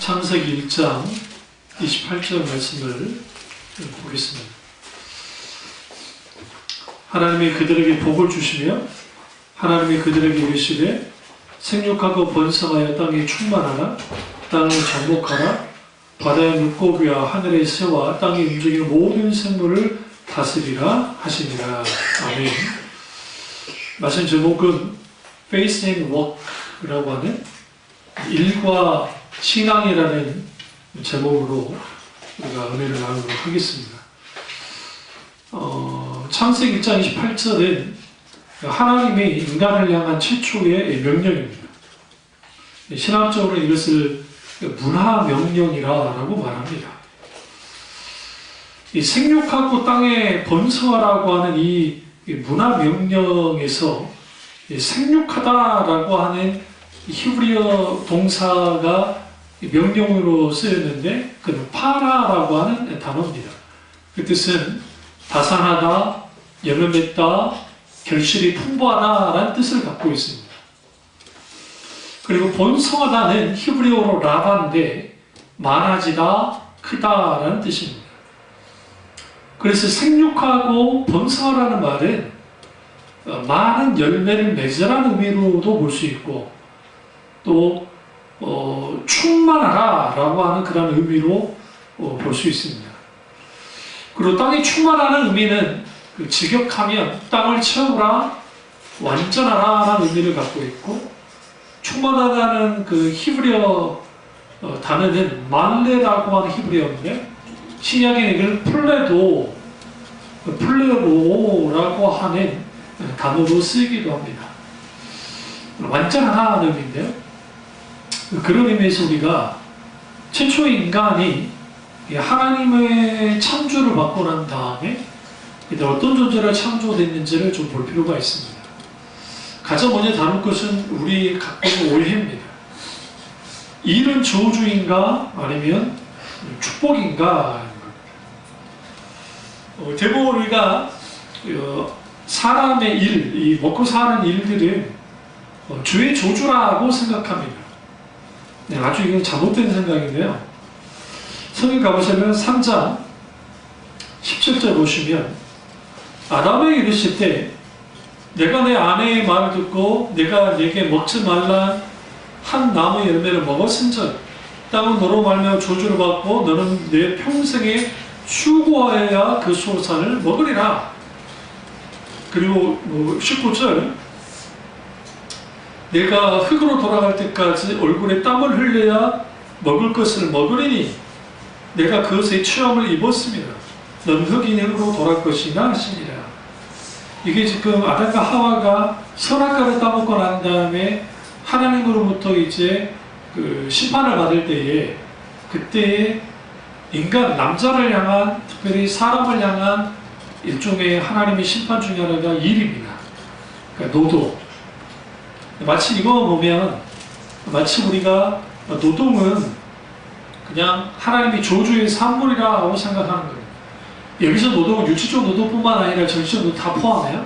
창세기 1장 28절 말씀을 보겠습니다. 하나님이 그들에게 복을 주시며 하나님이 그들에게 이르시되 생육하고 번성하여 땅에 충만하라. 땅을 정복하라. 바다의 물고기와 하늘의 새와 땅에 움직이는 모든 생물을 다스리라 하시니라. 아멘. 말씀 제목은 Faith and Work라고 하는 일과 신앙이라는 제목으로 우리가 은혜를 나누도록 하겠습니다. 창세기 1장 28절은 하나님의 인간을 향한 최초의 명령입니다. 신학적으로 이것을 문화명령이라고 말합니다. 이 생육하고 땅에 번성하라고 하는 이 문화명령에서 생육하다라고 하는 히브리어 동사가 명령으로 쓰였는데 그는 파라라고 하는 단어입니다. 그 뜻은 다산하다, 열매맺다, 결실이 풍부하다라는 뜻을 갖고 있습니다. 그리고 번성하다는 히브리어로 라바인데 많아지다, 크다라는 뜻입니다. 그래서 생육하고 번성하라는 말은 많은 열매를 맺으라는 의미로도 볼 수 있고 또 충만하라라고 하는 그런 의미로 볼 수 있습니다. 그리고 땅이 충만하는 의미는 직역하면 땅을 채우라, 완전하라라는 의미를 갖고 있고 충만하다는 그 히브리어 단어는 말레라고 하는 히브리어인데 신약에 이걸 플레로라고 하는 단어로 쓰이기도 합니다. 완전하다는 의미인데요. 그런 의미에서 우리가 최초의 인간이 하나님의 창조를 받고 난 다음에 어떤 존재로 창조됐는지를 좀 볼 필요가 있습니다. 가장 먼저 다룰 것은 우리 각각의 오해입니다. 일은 저주인가 아니면 축복인가? 대부분 우리가 사람의 일, 이 먹고 사는 일들은 주의 저주라고 생각합니다. 네, 아주 이건 잘못된 생각인데요. 성경 가보시면 3장 17절 보시면 아담에게 이르실 때 내가 내 아내의 말을 듣고 내가 네게 먹지 말라 한 나무 열매를 먹었은즉 땅은 너로 말미암아 저주를 받고 너는 내 평생에 수고하여야 그 소산을 먹으리라. 그리고 19절 내가 흙으로 돌아갈 때까지 얼굴에 땀을 흘려야 먹을 것을 먹으리니 내가 그것의 체험을 입었습니다. 넌 흙인 흙으로 돌아갈 것이나 하시니라. 이게 지금 아담과 하와가 선악과를 따먹고 난 다음에 하나님으로부터 이제 그 심판을 받을 때에 그때에 인간 남자를 향한 특별히 사람을 향한 일종의 하나님의 심판 중에 하나가 일입니다. 그러니까 노동. 마치 이거 보면 마치 우리가 노동은 그냥 하나님이 저주의 산물이라고 생각하는 거예요. 여기서 노동은 육체적 노동뿐만 아니라 정신적 노동 다 포함해요.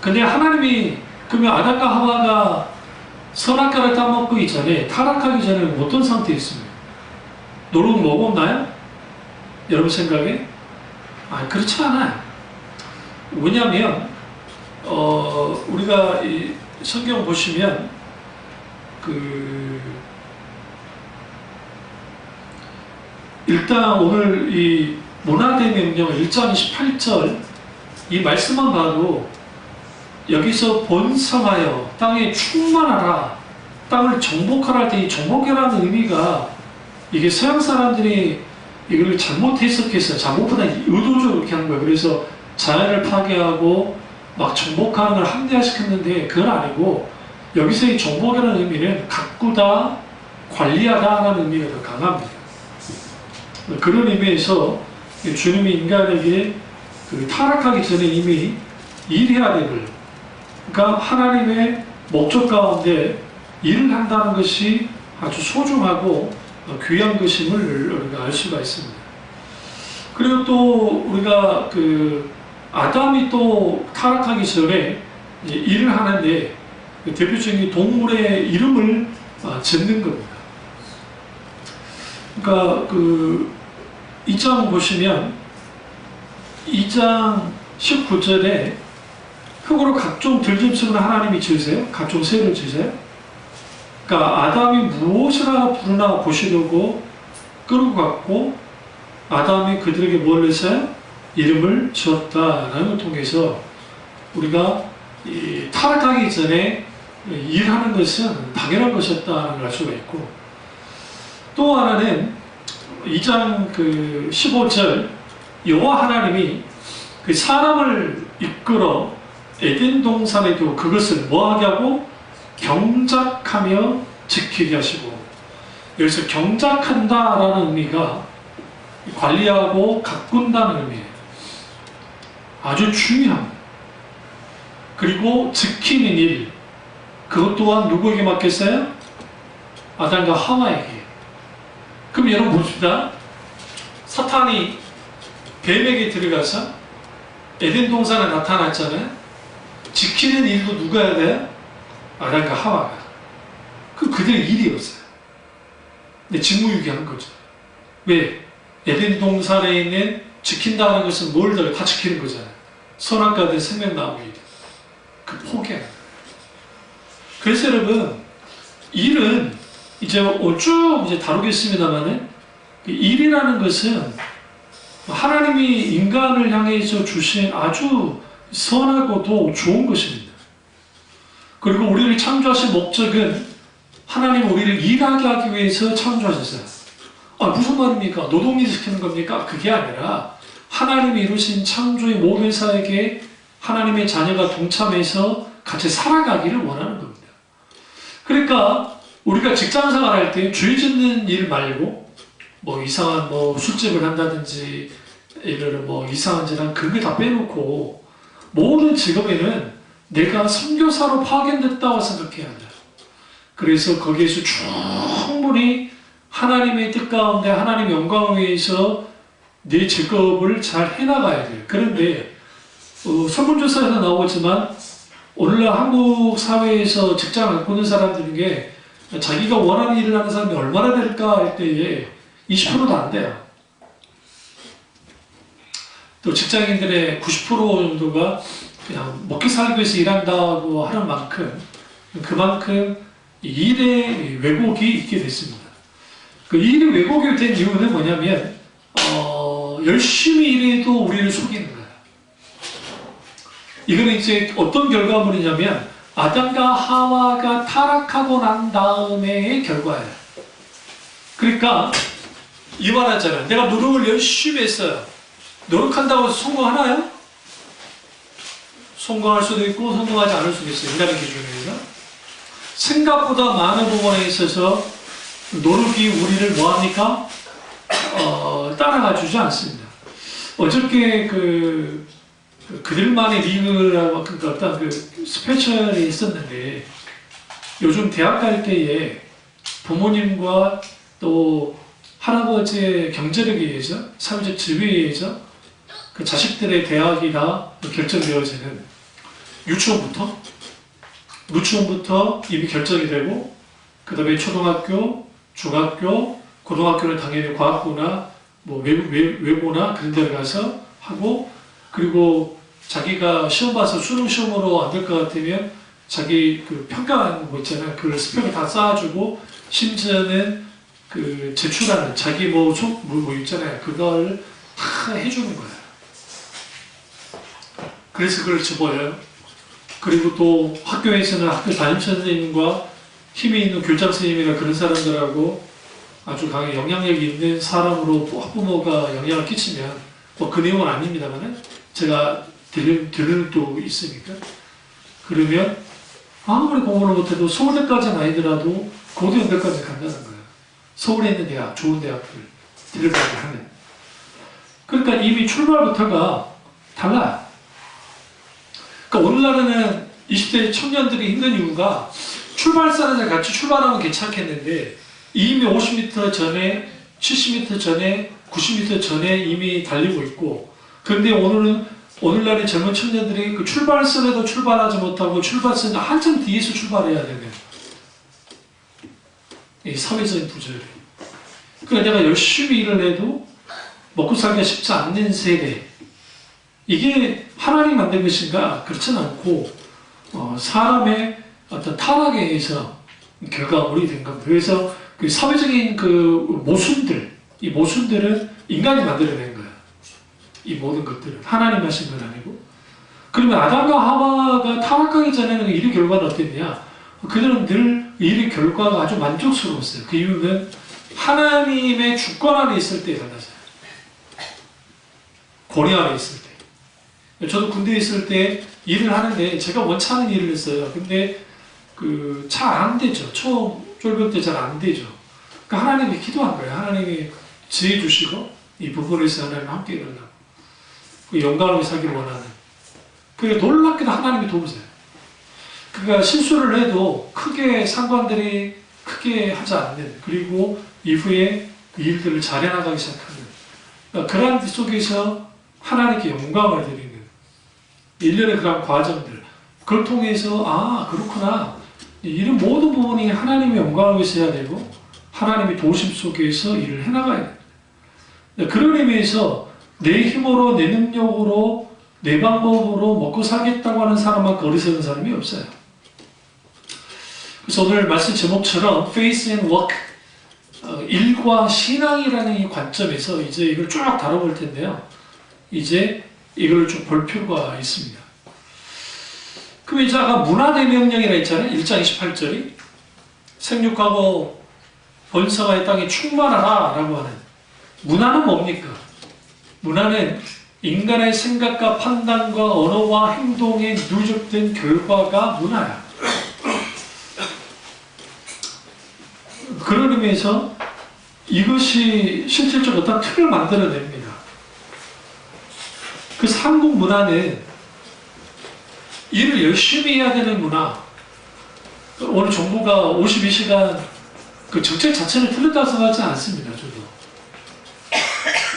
근데 하나님이 그러면 아담과 하와가 선악과를 따먹고 이전에 타락하기 전에 어떤 상태였습니까? 노동 먹었나요? 여러분 생각에? 그렇지 않아요. 왜냐하면 우리가 이 성경 보시면 일단 오늘 이 문화대명령 1장 28절 이 말씀만 봐도 여기서 번성하여 땅에 충만하라 땅을 정복하라 할 때 이 정복이라는 의미가 이게 서양 사람들이 이걸 잘못 해석해서 잘못보다 의도적으로 그렇게 하는 거예요. 그래서 자연을 파괴하고 막 정복하는 걸 합리화시켰는데 그건 아니고 여기서 이 정복이라는 의미는 가꾸다, 관리하다라는 의미가 더 강합니다. 그런 의미에서 주님이 인간에게 타락하기 전에 이미 일해야 될 그러니까 하나님의 목적 가운데 일을 한다는 것이 아주 소중하고 귀한 것임을 우리가 알 수가 있습니다. 그리고 또 우리가 아담이 또 타락하기 전에 일을 하는데 대표적인 동물의 이름을 짓는 겁니다. 그러니까 그 2장 보시면 2장 19절에 흙으로 각종 들짐승을 하나님이 지으세요. 각종 새를 지으세요. 그러니까 아담이 무엇을 하나 부르나 보시려고 끌고 갔고 아담이 그들에게 뭘 했어요? 이름을 지었다라는 걸 통해서 우리가 타락하기 전에 일하는 것은 당연한 것이었다는 걸 알 수가 있고, 또 하나는 2장 그 15절 여호와 하나님이 그 사람을 이끌어 에덴 동산에 두고 그것을 뭐하게 하고 경작하며 지키게 하시고, 여기서 경작한다라는 의미가 관리하고 가꾼다는 의미예요. 아주 중요합니다. 그리고 지키는 일, 그것 또한 누구에게 맡겼어요? 아담과 하와에게. 그럼 여러분 봅시다. 사탄이 뱀에게 들어가서 에덴 동산에 나타났잖아요. 지키는 일도 누가 해야 돼요? 아담과 하와가. 그들의 일이었어요. 근데 직무유기한 거죠. 왜? 에덴 동산에 있는 지킨다는 것은 뭘 다 지키는 거잖아요. 선악과 된 생명나무 일. 그 포기하는 거예요. 그래서 여러분, 일은 이제 쭉 이제 다루겠습니다만은, 일이라는 것은 하나님이 인간을 향해서 주신 아주 선하고도 좋은 것입니다. 그리고 우리를 창조하신 목적은 하나님 우리를 일하게 하기 위해서 창조하셨어요. 무슨 말입니까? 노동일 시키는 겁니까? 그게 아니라 하나님이 이루신 창조의 모든 사에게 하나님의 자녀가 동참해서 같이 살아가기를 원하는 겁니다. 그러니까 우리가 직장생활 할 때 죄 짓는 일 말고 뭐 이상한 뭐 술집을 한다든지 이런 뭐 이상한 짓 한 그걸 다 빼놓고 모든 직업에는 내가 선교사로 파견됐다고 생각해야 한다. 그래서 거기에서 충분히 하나님의 뜻 가운데 하나님의 영광을 위해서 내 직업을 잘 해나가야 돼요. 그런데 설문조사에서 나오지만 오늘날 한국 사회에서 직장을 갖고 있는 사람들 중에 자기가 원하는 일을 하는 사람이 얼마나 될까 할 때에 20%도 안 돼요. 또 직장인들의 90% 정도가 그냥 먹기 살기 위해서 일한다고 하는 만큼 그만큼 일의 왜곡이 있게 됐습니다. 그 일의 왜곡이 된 이유는 뭐냐면 열심히 일해도 우리를 속이는 거예요. 이거는 이제 어떤 결과물이냐면 아담과 하와가 타락하고 난 다음의 결과예요. 그러니까 이 말 하잖아요. 내가 노력을 열심히 했어요. 노력한다고 해서 성공하나요? 성공할 수도 있고 성공하지 않을 수도 있어요. 인간의 기준에서. 생각보다 많은 부분에 있어서 노력이 우리를 뭐합니까? 따라가 주지 않습니다. 어저께 그들만의 리그라고 어떤 그 스페셜이 있었는데, 요즘 대학 갈 때에 부모님과 또 할아버지의 경제력에 의해서, 사회적 지위에 의해서 그 자식들의 대학이 다 결정되어지는 유치원부터 이미 결정이 되고, 그 다음에 초등학교, 중학교, 고등학교는 당연히 과학부나 뭐 외고나 그런 데 가서 하고, 그리고 자기가 시험 봐서 수능 시험으로 안 될 것 같으면 자기 그 평가하는 거 있잖아요. 그걸 스펙을 다 쌓아주고, 심지어는 그 제출하는 자기 뭐 있잖아요. 그걸 다 해주는 거예요. 그래서 그걸 집어요. 그리고 또 학교에서는 학교 담임 선생님과 힘이 있는 교장 선생님이나 그런 사람들하고 아주 강하게 영향력이 있는 사람으로 학부모가 영향을 끼치면, 뭐 그 내용은 아닙니다만은 제가 들을 또 있으니까, 그러면 아무리 공부를 못해도 서울대까지는 아니더라도 고대연대까지 간다는 거예요. 서울에 있는 대학, 좋은 대학들 들어가게 하면. 그러니까 이미 출발부터가 달라요. 그러니까 오늘날에는 20대 청년들이 힘든 이유가 출발선에서 같이 출발하면 괜찮겠는데 이미 50m 전에, 70m 전에, 90m 전에 이미 달리고 있고, 그런데 오늘날의 젊은 청년들이 그 출발선에도 출발하지 못하고 출발선 한참 뒤에서 출발해야 되는 이 사회적인 부조리. 그러니까 내가 열심히 일을 해도 먹고 살기가 쉽지 않는 세대. 이게 하나님 만든 것인가? 그렇진 않고 사람의 어떤 타락에 의해서 결과물이 된 겁니다. 그래서 그 사회적인 그 모순들, 이 모순들은 인간이 만들어낸 거야. 이 모든 것들은 하나님 하신 건 아니고. 그러면 아담과 하와가 타락하기 전에는 일의 결과는 어땠냐? 그들은 늘 일의 결과가 아주 만족스러웠어요. 그 이유는 하나님의 주권 안에 있을 때 일어나서요. 권위 안에 있을 때. 저도 군대에 있을 때 일을 하는데 제가 원치 않은 일을 했어요. 근데 그 잘 안 되죠. 처음 쫄병 때 잘 안 되죠. 그러니까 하나님이 기도한 거예요. 하나님이 지혜 주시고 이 부분에서 하나님 함께 일어나고 그 영광을 살기를 원하는. 그게 놀랍게도 하나님이 도우세요. 그러니까 실수를 해도 크게 상관들이 크게 하지 않는, 그리고 이후에 그 일들을 잘해나가기 시작하는, 그러니까 그런 속에서 하나님께 영광을 드리는 일련의 그런 과정들, 그걸 통해서 아 그렇구나, 이런 모든 부분이 하나님의 영광을 위해서 해야 되고 하나님의 도우심 속에서 일을 해나가야 돼요. 그런 의미에서 내 힘으로, 내 능력으로, 내 방법으로 먹고 살겠다고 하는 사람만큼 어리석은 사람이 없어요. 그래서 오늘 말씀 제목처럼 Faith and Work, 일과 신앙이라는 이 관점에서 이제 이걸 쭉 다뤄볼 텐데요. 이제 이걸 좀 볼 필요가 있습니다. 그럼 이제 아까 문화대명령이라 했잖아요. 1장 28절이 생육하고 번성하여 땅에 충만하라 라고 하는, 문화는 뭡니까? 문화는 인간의 생각과 판단과 언어와 행동에 누적된 결과가 문화야. 그런 의미에서 이것이 실질적으로 어떤 틀을 만들어냅니다. 그 한국 문화는 일을 열심히 해야 되는 문화. 오늘 정부가 52시간 그 정책 자체를 틀렸다고 생각하지 않습니다. 저도.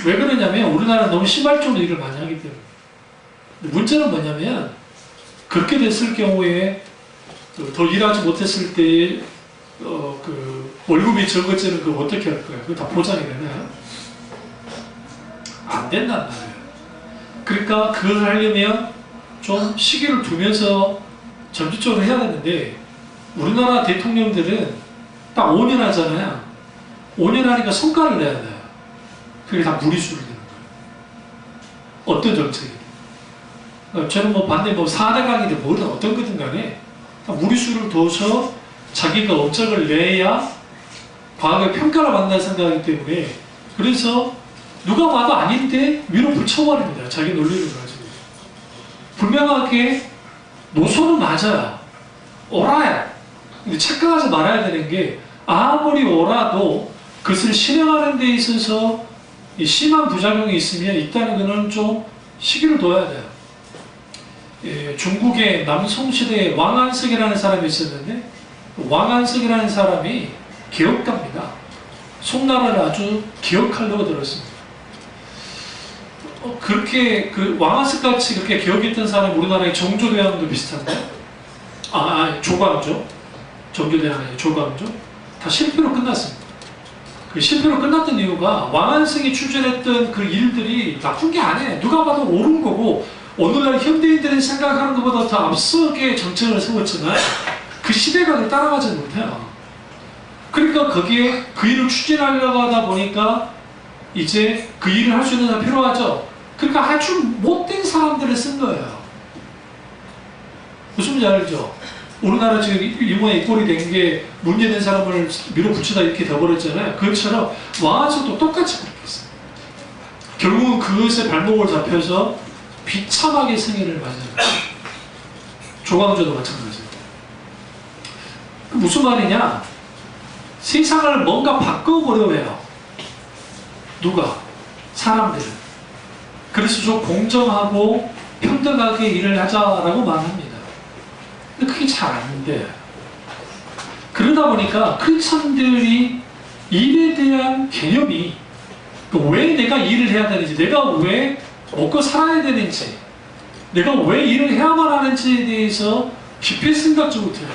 왜 그러냐면 우리나라는 너무 심할 정도로 일을 많이 하기 때문에. 문제는 뭐냐면 그렇게 됐을 경우에 더 일하지 못했을 때의 그 월급이 적어지는 거 어떻게 할 거예요? 그거 다 보장이 되나요? 안 된단 말이에요. 그러니까 그걸 하려면 좀 시기를 두면서 점진적으로 해야 되는데, 우리나라 대통령들은 딱 5년 하잖아요. 5년 하니까 성과를 내야 돼요. 그게 다 무리수를 되는 거예요. 어떤 정책이든. 저는 뭐 반대 4대강이든 뭐든 어떤 거든 간에 다 무리수를 둬서 자기가 업적을 내야 과거에 평가를 받는다는 생각하기 때문에, 그래서 누가 봐도 아닌데 위로 붙여버립니다. 자기 논리를 가지고. 분명하게 노선은 맞아요. 옳아요. 근데 착각하지 말아야 되는 게, 아무리 옳아도 그것을 실행하는 데 있어서 심한 부작용이 있으면 있다는 것은 좀 시기를 둬야 돼요. 중국의 남송시대에 왕안석이라는 사람이 있었는데, 왕안석이라는 사람이 개혁가입니다. 송나라를 아주 개혁하려고 들었습니다. 그렇게 그 왕안석 같이 그렇게 개혁했던 사람이 우리나라의 정조대왕도 비슷한데, 조광조, 정조대왕이 조광조, 다 실패로 끝났습니다. 그 실패로 끝났던 이유가 왕안석이 추진했던 그 일들이 나쁜 게 아니에요. 누가 봐도 옳은 거고, 오늘날 현대인들이 생각하는 것보다 더 앞서게 정책을 세웠지만 그 시대가 따라가지 못해요. 그러니까 거기에 그 일을 추진하려고 하다 보니까 이제 그 일을 할 수 있는 사람이 필요하죠. 그러니까 아주 못된 사람들을 쓴 거예요. 무슨 말인지 알죠? 우리나라 지금 이번에 입골이 된 게 문제된 사람을 밀어붙이다 이렇게 돼버렸잖아요. 그것처럼 왕안석도 똑같이 그렇게 했어요. 결국은 그것에 발목을 잡혀서 비참하게 승인을 맞아요. 조광조도 마찬가지예요. 무슨 말이냐? 세상을 뭔가 바꿔보려고 해요. 누가? 사람들은. 그래서 좀 공정하고 평등하게 일을 하자라고 말합니다. 근데 그게 잘 안 돼요. 그러다 보니까 크리스천들이 일에 대한 개념이, 왜 내가 일을 해야 되는지, 내가 왜 먹고 살아야 되는지, 내가 왜 일을 해야만 하는지에 대해서 깊이 생각지 못해요.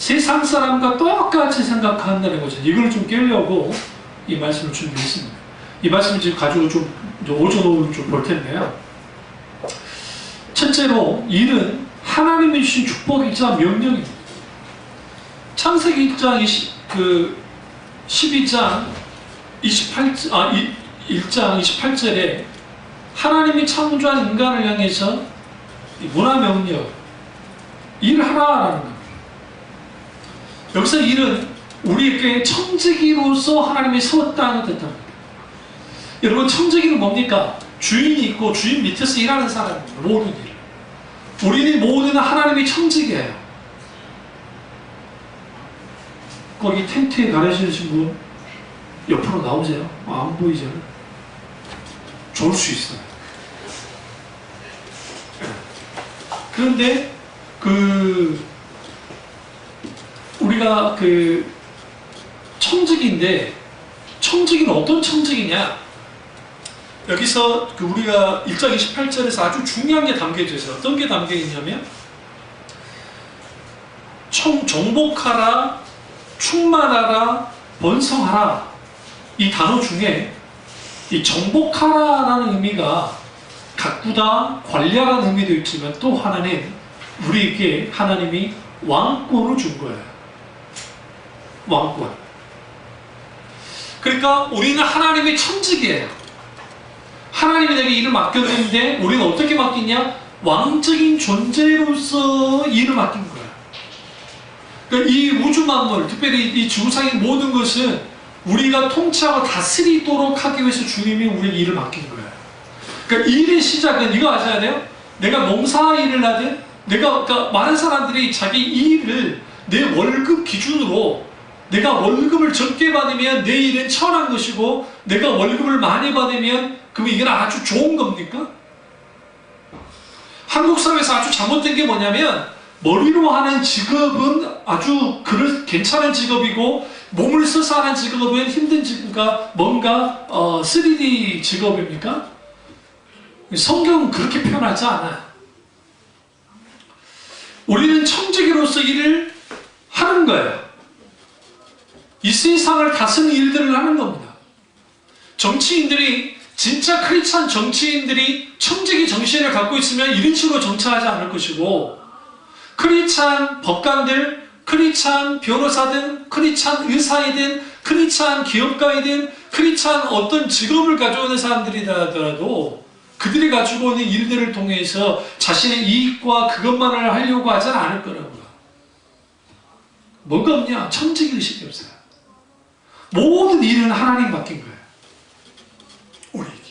세상 사람과 똑같이 생각한다는 거죠. 이걸 좀 깨려고 이 말씀을 준비했습니다. 이 말씀을 지금 가지고 좀 오전 오후를 좀 볼 텐데요. 첫째로 일은 하나님이 주신 축복이자 명령입니다. 창세기 1장 12장 1장 28절에 하나님이 창조한 인간을 향해서 문화명령, 일하라라는 겁니다. 여기서 일은 우리에게 청지기로서 하나님이 세웠다는 뜻입니다. 여러분, 청지기는 뭡니까? 주인이 있고 주인 밑에서 일하는 사람입니다. 모든 일. 우리는 모두는 하나님의 청지기예요. 거기 텐트에 가르치신 분 옆으로 나오세요. 안 보이죠? 좋을 수 있어요. 그런데 우리가 청지기인데, 청지기는 어떤 청지기냐? 여기서 우리가 1장 28절에서 아주 중요한 게 담겨져 있어요. 어떤 게 담겨 있냐면, 정복하라, 충만하라, 번성하라. 이 단어 중에 이 정복하라라는 의미가 가꾸다, 관리하라는 의미도 있지만, 또 하나는 우리에게 하나님이 왕권을 준 거예요. 왕권. 그러니까 우리는 하나님의 청지기예요. 하나님이 내게 일을 맡겼는데 우리는 어떻게 맡기냐? 왕적인 존재로서 일을 맡긴 거예요. 그러니까 이 우주 만물, 특별히 이 지구상의 모든 것은 우리가 통치하고 다스리도록 하기 위해서 주님이 우리에게 일을 맡긴 거예요. 그러니까 일의 시작은 이거 아셔야 돼요. 내가 농사 일을 하든, 그러니까 많은 사람들이 자기 일을 내 월급 기준으로, 내가 월급을 적게 받으면 내 일은 천한 것이고, 내가 월급을 많이 받으면 그럼 이게 아주 좋은 겁니까? 한국 사회에서 아주 잘못된 게 뭐냐면, 머리로 하는 직업은 아주 괜찮은 직업이고, 몸을 써서 하는 직업은 힘든 직업인가, 뭔가 3D 직업입니까? 성경은 그렇게 표현하지 않아요. 우리는 청지기로서 일을 하는 거예요. 이 세상을 다스리는 일들을 하는 겁니다. 정치인들이, 진짜 크리스찬 정치인들이 청지기 정신을 갖고 있으면 이런 식으로 정치하지 않을 것이고, 크리스찬 법관들, 크리스찬 변호사든, 크리스찬 의사이든, 크리스찬 기업가이든, 크리스찬 어떤 직업을 가지고 있는 사람들이라 하더라도 그들이 가지고 있는 일들을 통해서 자신의 이익과 그것만을 하려고 하지는 않을 거라고요. 뭐가 없냐? 청지기 의식이 없어요. 모든 일은 하나님 맡긴 거예요. 우리에게.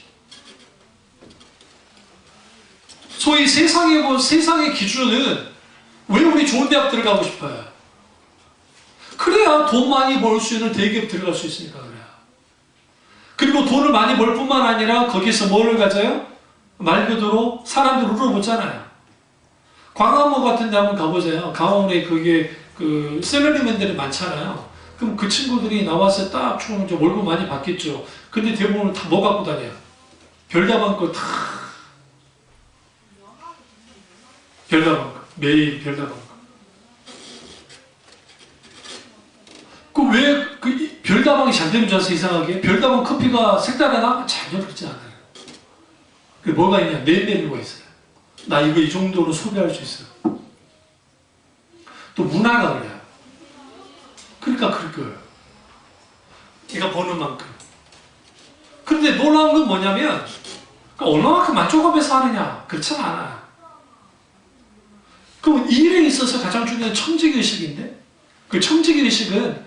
소위 세상의 기준은, 왜 우리 좋은 대학 들어가고 싶어요? 그래야 돈 많이 벌 수 있는 대기업 들어갈 수 있으니까 그래요. 그리고 돈을 많이 벌 뿐만 아니라 거기서 뭐를 가져요? 말 그대로 사람들 울어보잖아요. 광화문 같은 데 한번 가보세요. 강원에 거기에 셀러리맨들이 많잖아요. 그럼 그 친구들이 나와서 딱 월급 많이 받겠죠. 근데 대부분 다 뭐 갖고 다녀요? 별다방 거 다. 별다방 거. 매일 별다방 거. 왜 별다방이 잘 되는 줄 아세요? 이상하게. 별다방 커피가 색다르나? 전혀 그렇지 않아요. 뭐가 있냐? 내 메뉴가 있어요. 나 이거 이 정도로 소비할 수 있어요. 또 문화가 그래요. 그러니까 그럴 거예요. 네가 버는 만큼. 그런데 놀라운 건 뭐냐면, 얼마만큼 만족하면서 하느냐? 그렇지는 않아요. 그럼 일에 있어서 가장 중요한 청지기의식인데, 그 청지기의식은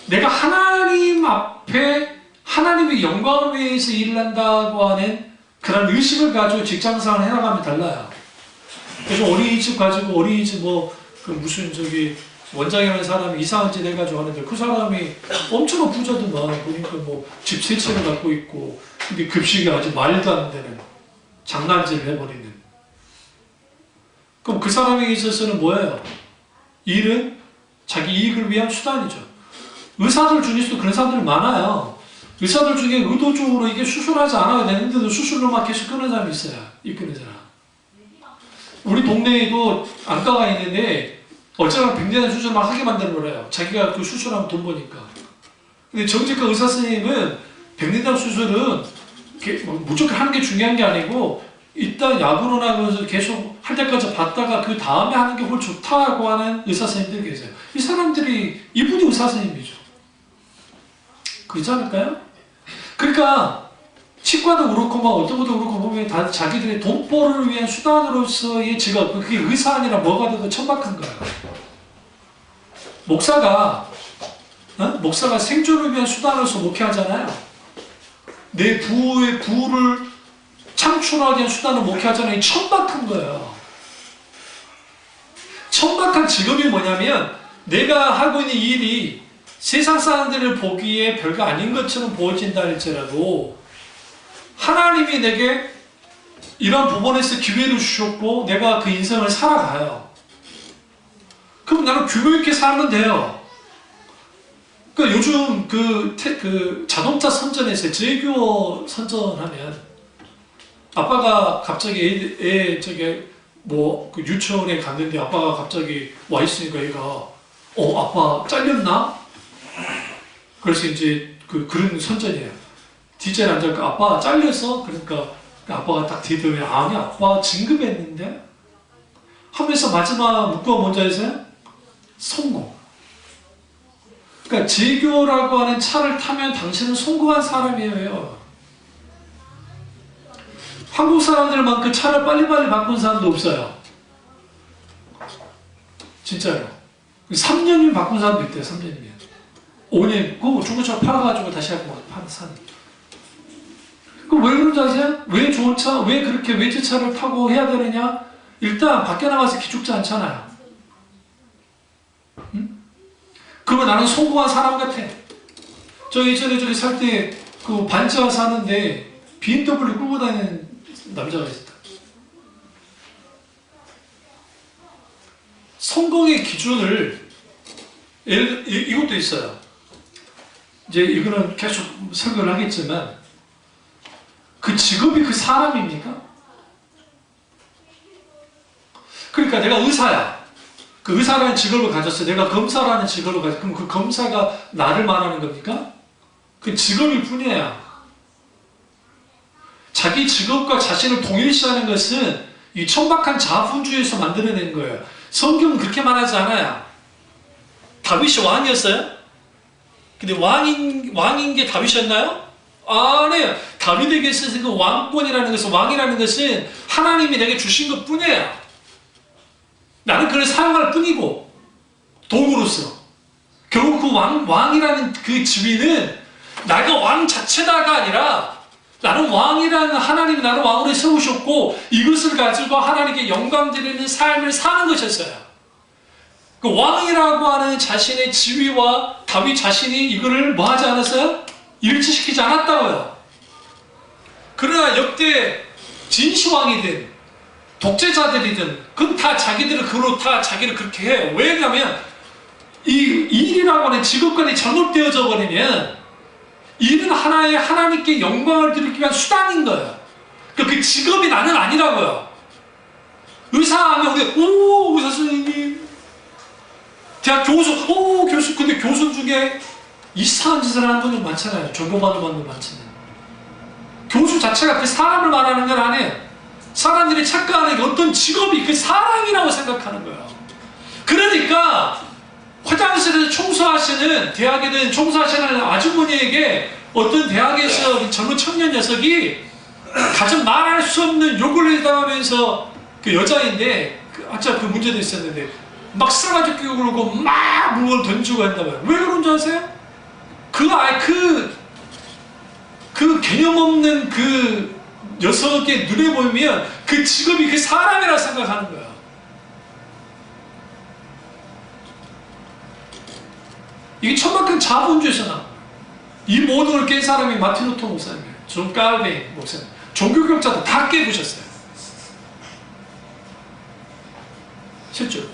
내가 하나님 앞에 하나님의 영광을 위해서 일을 한다고 하는 그런 의식을 가지고 직장생활을 해나가면 달라요. 그래서 어린이집 가지고, 어린이집 무슨 원장이라는 사람이 이상한 짓 해가지고 하는데, 그 사람이 엄청 부자더만, 보니까 집 세 채를 갖고 있고, 근데 급식이 아주 말도 안 되는 장난질을 해버리는. 그럼 그 사람에게 있어서는 뭐예요? 일은 자기 이익을 위한 수단이죠. 의사들 중에서도 그런 사람들이 많아요. 의사들 중에 의도적으로 이게 수술하지 않아야 되는데도 수술로만 계속 끊는 사람이 있어요. 이끄는 사람. 우리 동네에도 안과가 있는데, 어쩌면 100년의 수술을 막 하게 만드는 거래요. 자기가 그 수술하면 돈 버니까. 근데 정직과 의사 선생님은 100년 수술은 무조건 하는 게 중요한 게 아니고 일단 약으로나 그래서 계속 할 때까지 봤다가 그 다음에 하는 게 훨씬 좋다고 하는 의사 선생님들이 계세요. 이 사람들이 이분이 의사 선생님이죠. 그렇지 않을까요? 그러니까 치과도 그렇고 막 어떤 것도 그렇고 보면 다 자기들의 돈벌이를 위한 수단으로서의 직업, 그게 의사 아니라 뭐가 돼도 천박한 거예요. 목사가 생존을 위한 수단으로서 목회하잖아요. 내 부를 창출하기 위한 수단을 목회하잖아요. 천박한 거예요. 천박한 직업이 뭐냐면 내가 하고 있는 일이 세상 사람들을 보기에 별거 아닌 것처럼 보여진다 할지라도 하나님이 내게 이런 부분에서 기회를 주셨고 내가 그 인생을 살아가요. 그럼 나는 규모 있게 살면 돼요. 그러니까 요즘 그 자동차 선전에서 제규어 선전하면 아빠가 갑자기 그 유치원에 갔는데 아빠가 갑자기 와 있으니까 얘가 아빠 잘렸나? 그래서 이제 그런 선전이에요. 뒷자리에 앉아서 아빠 잘렸어? 그러니까 아빠가 딱 뒤돌면 아니 아빠 진급했는데? 하면서 마지막 문구가 뭔지 아세요? 성공. 그러니까 제교라고 하는 차를 타면 당신은 성공한 사람이에요. 한국 사람들만큼 차를 빨리빨리 바꾼 사람도 없어요. 진짜요. 3년이면 바꾼 사람도 있대요. 3년이면. 5년, 그 중고차 팔아가지고 다시 하고 사는. 그럼 왜 그런지 아세요? 왜 좋은 차, 왜 그렇게 외제차를 타고 해야 되느냐? 일단 밖에 나가서 기죽지 않잖아요. 응? 그러면 나는 성공한 사람 같아. 저 예전에 저기 살 때 그 반지하 사는데 BMW 끌고 다니는 남자가 있었다. 성공의 기준을 이것도 있어요. 이제 이거는 계속 설교를 하겠지만 그 직업이 그 사람입니까? 그러니까 내가 의사야. 그 의사라는 직업을 가졌어. 내가 검사라는 직업을 가졌어. 그럼 그 검사가 나를 말하는 겁니까? 그 직업일 뿐이야. 자기 직업과 자신을 동일시하는 것은 이 천박한 자아분주에서 만들어낸 거예요. 성경은 그렇게 말하지 않아요. 다윗이 왕이었어요? 근데 왕인 게 다윗이었나요? 아니에요. 다윗에게 있어서 그 왕권이라는 것은, 왕이라는 것은 하나님이 내게 주신 것 뿐이에요. 나는 그걸 사용할 뿐이고, 도구로서. 결국 그 왕이라는 그 지위는 내가 왕 자체다가 아니라 나는 왕이라는 하나님이 나를 왕으로 세우셨고 이것을 가지고 하나님께 영광 드리는 삶을 사는 것이었어요. 그 왕이라고 하는 자신의 지위와 다윗 자신이 이거를 뭐 하지 않았어요? 일치시키지 않았다고요. 그러나 역대 진시황이든 독재자들이든 그건 다 자기들을 그렇게 해요. 왜냐하면 이 일이라고 하는 직업관이 잘못되어져 버리면 일은 하나의 하나님께 영광을 드리기 위한 수단인 거예요. 그러니까 그 직업이 나는 아니라고요. 의사하면 우리 의사 선생님, 대학 교수, 교수. 근데 교수 중에 이상한 짓을 하는 분들 많잖아요. 존경받는 분들 많잖아요. 교수 자체가 그 사람을 말하는 건 아니에요. 사람들이 착각하는 게 어떤 직업이 그 사람이라고 생각하는 거예요. 그러니까 화장실에서 청소하시는, 대학에는 청소하시는 아주머니에게 어떤 대학에서 젊은 청년 녀석이 가장 말할 수 없는 욕을 해당하면서 그 여자인데, 아까 그 문제도 있었는데, 막 싸가지고 그러고 막 물건 던지고 한다면 왜 그런 줄 아세요? 그 개념 없는 그 녀석의 눈에 보이면 그 직업이 그 사람이라고 생각하는 거야. 이게 천박한 자본주의에서 나와. 이 모든 걸 깬 사람이 마틴 루터 목사님이에요. 존 칼빈 목사님. 종교개혁자도 다 깨부셨어요. 실제로.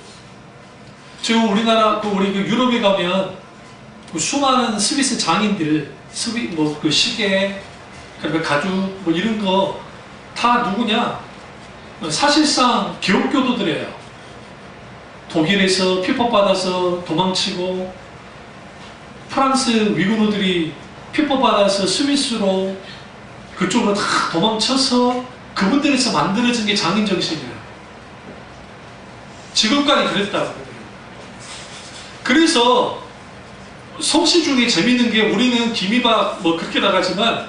지금 우리나라, 우리 유럽에 가면 그 수많은 스위스 장인들, 그 시계, 그다음에 가죽, 뭐 이런 거 다 누구냐? 사실상 기독교도들이에요. 독일에서 핍박받아서 도망치고 프랑스 위군노들이 핍박받아서 스위스로 그쪽으로 다 도망쳐서 그분들에서 만들어진 게 장인정신이에요. 지금까지 그랬다고. 그래서 성씨 중에 재밌는 게 우리는 김이박 뭐 그렇게 나가지만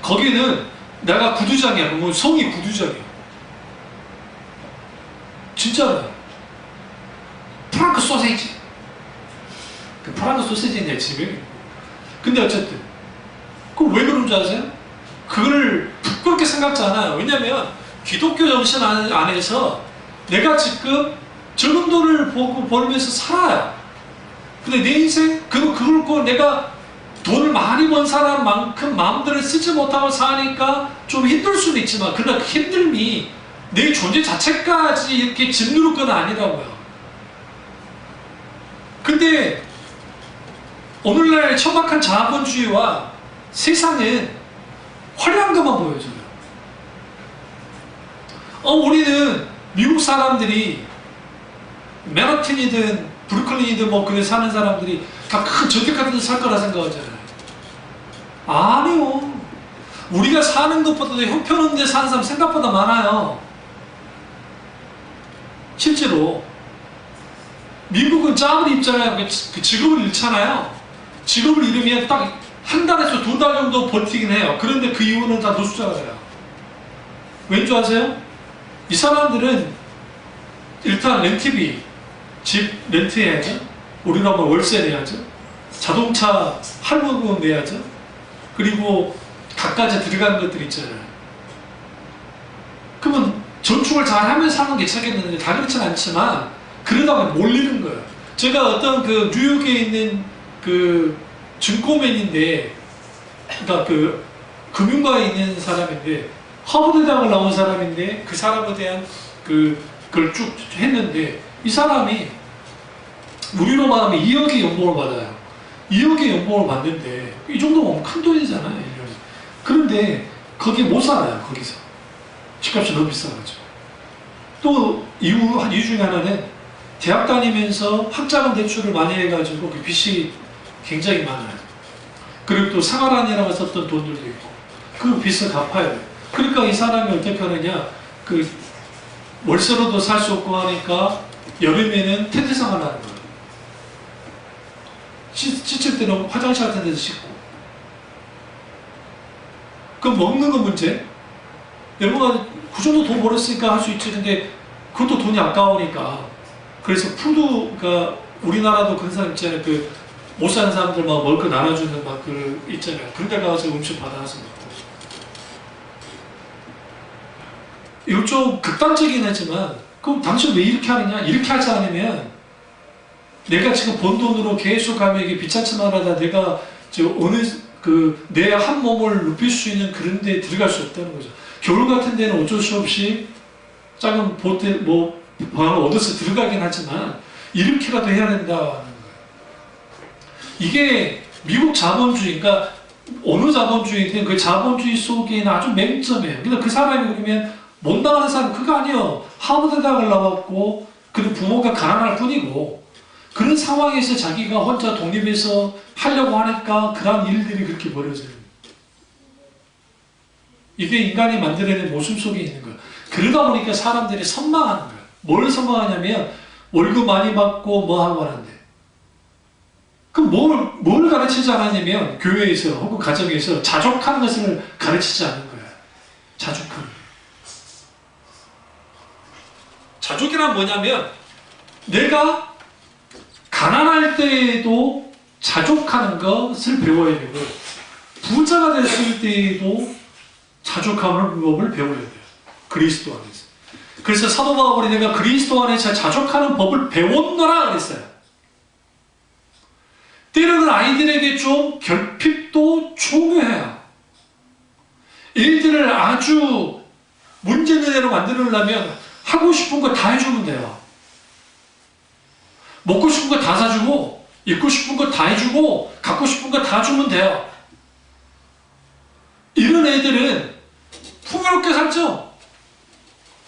거기는 내가 구두장이야. 그러면 성이 구두장이야. 진짜로. 프랑크 소세지. 그 프랑크 소세지냐 지금. 근데 어쨌든 그럼 왜 그런 줄 아세요? 그걸 부끄럽게 생각지 않아요. 왜냐면 기독교 정신 안에서 내가 지금 적은 돈을 벌면서 살아요. 근데 내 인생 그걸 내가 돈을 많이 번 사람만큼 마음대로 쓰지 못하고 사니까 좀 힘들 수는 있지만 그러나 그 힘듦이 내 존재 자체까지 이렇게 짓누를 건 아니라고요. 근데 오늘날 천박한 자본주의와 세상은 화려한 것만 보여줘요. 우리는 미국 사람들이 맨하튼이든 브루클린이든 뭐 그래 사는 사람들이 다 큰 저택 같은 데 살 거라 생각하잖아요. 아니요. 우리가 사는 것보다도 형편없는 데 사는 사람 생각보다 많아요. 실제로 미국은 짬을 입잖아요. 그 직업을 잃잖아요. 직업을 잃으면 딱 한 달에서 2달 정도 버티긴 해요. 그런데 그 이후는 다 노숙자가 돼요. 왠지 아세요? 이 사람들은 일단 렌트비, 집 렌트해야죠. 우리나라 월세 내야죠. 자동차 할부금 내야죠. 그리고 갖가지 들어가는 것들 있잖아요. 그러면 전축을 잘 하면서 사는 게 괜찮겠는데 다 그렇진 않지만 그러다가 몰리는 거예요. 제가 어떤 그 뉴욕에 있는 그 증권맨인데, 그러니까 그 금융가에 있는 사람인데 하버드 대학을 나온 사람인데 그 사람에 대한 그걸 쭉 했는데 이 사람이 우리로 말하면 2억의 연봉을 받아요. 2억의 연봉을 받는데 이 정도면 큰 돈이잖아요. 1년에. 그런데 거기 못 살아요. 거기서 집값이 너무 비싸가지고. 또 이유 중에 하나는 대학 다니면서 학자금 대출을 많이 해가지고 그 빚이 굉장히 많아요. 그리고 또 생활안이라고 썼던 돈들도 있고 그 빚을 갚아야 돼요. 그러니까 이 사람이 어떻게 하느냐, 그 월세로도 살 수 없고 하니까 여름에는 텐트 생활을 하는 거예요. 씻을 때는 화장실 같은 데서 씻고. 그럼 먹는 건 문제? 여러분가 그 정도 돈 벌었으니까 할 수 있지. 근데 그것도 돈이 아까우니까. 그래서 푸드가 우리나라도 그런 사람 있잖아요. 그 못 사는 사람들 막 먹을 거 나눠주는 막 그 있잖아요. 그런 데 가서 음식 받아서 먹고. 이거 좀 극단적이긴 하지만 그럼 당신 왜 이렇게 하느냐? 이렇게 하지 않으면 내가 지금 번 돈으로 계속 가면 이게 비참치만 하다 내가 어느 내 한 몸을 눕힐 수 있는 그런 데에 들어갈 수 없다는 거죠. 겨울 같은 데는 어쩔 수 없이 작은 보태 방을 얻어서 들어가긴 하지만 이렇게라도 해야 된다는 거예요. 이게 미국 자본주의, 그러니까 어느 자본주의든 그 자본주의 속에는 아주 맹점이에요. 그러니까 그 사람이 그러면 못 나가는 사람 그거 아니에요. 하버드 대학을 나왔고 그리고 부모가 가난할 뿐이고 그런 상황에서 자기가 혼자 독립해서 하려고 하니까 그런 일들이 그렇게 벌어져요. 이게 인간이 만들어낸 모습 속에 있는 거예요. 그러다 보니까 사람들이 선망하는 거예요. 뭘 선망하냐면 월급 많이 받고 뭐 하고 하는데 그럼 뭘 가르치지 않았냐면 교회에서 혹은 가정에서 자족하는 것을 가르치지 않는 거예요. 자족하는. 자족이란 뭐냐면 내가 가난할 때에도 자족하는 것을 배워야 되고 부자가 됐을 때에도 자족하는 법을 배워야 돼요. 그리스도 안에서. 그래서 사도 바울이 내가 그리스도 안에서 자족하는 법을 배웠노라 그랬어요. 때로는 아이들에게 좀 결핍도 중요해요. 애들을 아주 문제 있는 애로 만들려면 하고 싶은 거 다 해주면 돼요. 먹고 싶은 거 다 사주고 입고 싶은 거 다 해주고 갖고 싶은 거 다 주면 돼요. 이런 애들은 풍요롭게 살죠.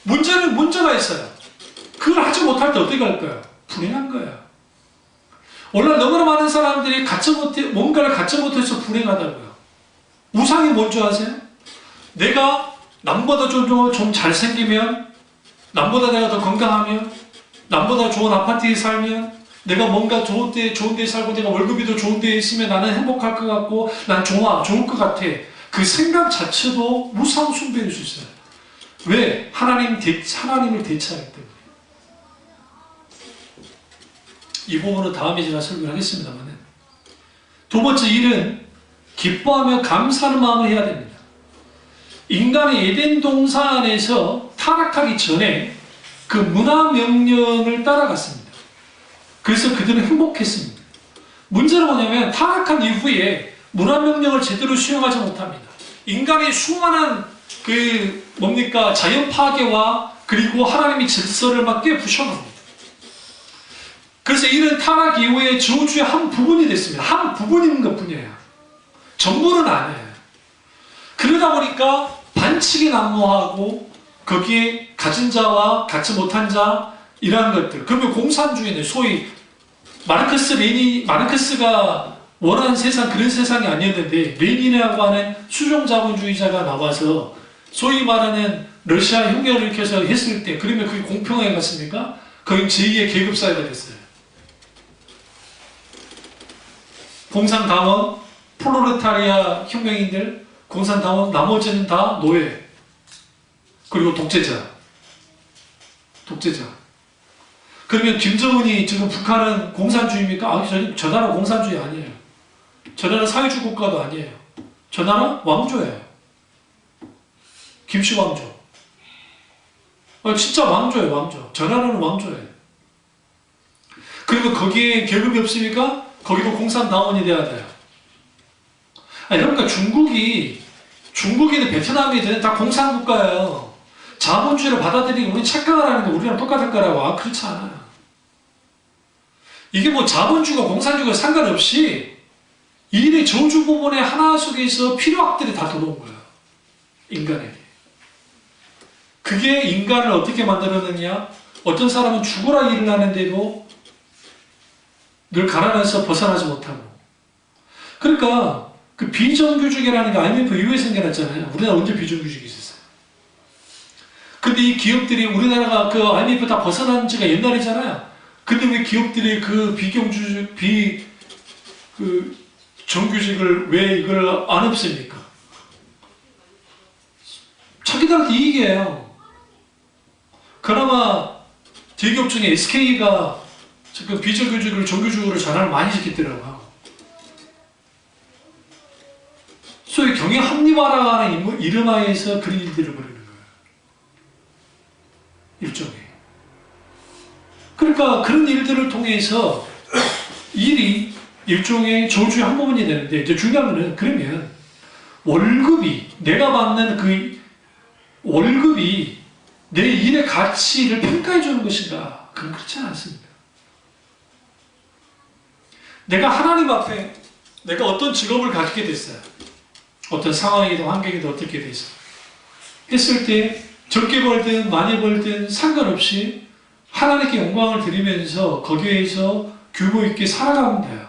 문제는 문제가 있어요. 그걸 하지 못할 때 어떻게 할까요? 불행한 거야. 오늘 너무나 많은 사람들이 뭔가를 갖지 못해서 불행하다고요. 우상이 뭔지 아세요? 내가 남보다 좀 잘생기면, 남보다 내가 더 건강하면, 남보다 좋은 아파트에 살면, 내가 뭔가 좋은 데 살고 내가 월급이 더 좋은 데에 있으면 나는 행복할 것 같고 난 좋을 것 같아. 그 생각 자체도 우상 숭배일 수 있어요. 왜? 하나님을 대체하기 때문에. 이 부분은 다음에 제가 설교를 하겠습니다만, 두 번째 일은 기뻐하며 감사하는 마음을 해야 됩니다. 인간이 에덴 동산에서 타락하기 전에 그 문화 명령을 따라갔습니다. 그래서 그들은 행복했습니다. 문제는 뭐냐면 타락한 이후에 문화 명령을 제대로 수용하지 못합니다. 인간의 수많은 자연 파괴와 그리고 하나님의 질서를 막 깨부셔놓습니다. 그래서 이런 타락 이후에 저주의 한 부분이 됐습니다. 한 부분인 것 뿐이에요. 전부는 아니에요. 그러다 보니까 반칙이 난무하고 거기에 가진 자와 갖지 못한 자 이러한 것들. 그러면 공산주의는 소위 마르크스가 원하는 세상 그런 세상이 아니었는데 레닌이라고 하는 수종자본주의자가 나와서 소위 말하는 러시아 혁명을 일으켜서 했을 때 그러면 그게 공평하게 갔습니까? 거긴 제2의 계급사회가 됐어요. 공산당원, 프롤레타리아 혁명인들, 공산당원, 나머지는 다 노예. 그리고 독재자. 그러면 김정은이 지금 북한은 공산주의입니까? 저 나라 공산주의 아니에요. 저 나라 사회주의 국가도 아니에요. 저 나라 왕조예요. 김씨 왕조. 진짜 왕조예요, 왕조. 저 나라는 왕조예요. 그리고 거기에 계급이 없습니까? 거기도 공산당원이 돼야 돼요. 그러니까 중국이든 베트남이든 다 공산국가예요. 자본주의를 받아들이고 우리 착각을 하는데 우리랑 똑같을 거라고. 그렇지 않아요. 이게 뭐 자본주의가 공산주의가 상관없이 일의 저주 부분의 하나 속에서 필요악들이 다 들어온 거예요. 인간에게. 그게 인간을 어떻게 만들었느냐? 어떤 사람은 죽어라 일을 하는데도 늘 가난해서 벗어나지 못하고. 그러니까 그 비정규직이라는 게 IMF 이후에 생겨났잖아요. 우리나라 언제 비정규직이 있었어요? 근데 이 기업들이 우리나라가 그 IMF 다 벗어난 지가 옛날이잖아요. 근데 왜 기업들이 그 정규직을 왜 이걸 안 없앱니까? 자기들한테 이익이에요. 그나마 대기업 중에 SK가 지금 비정규직을 정규직으로 전환을 많이 시켰더라고요. 소위 경영 합리화라는 이름 하에서 그런 일들을 벌이는 거예요. 일종의. 그러니까 그런 일들을 통해서 일이 일종의 저주의 한 부분이 되는데, 이제 중요한 거는 그러면 내가 받는 그 월급이 내 일의 가치를 평가해 주는 것인가? 그건 그렇지 않습니다. 내가 하나님 앞에 내가 어떤 직업을 가지게 됐어요. 어떤 상황이든 환경이든 어떻게 돼서 했을 때 적게 벌든 많이 벌든 상관없이 하나님께 영광을 드리면서 거기에서 규모 있게 살아가면 돼요.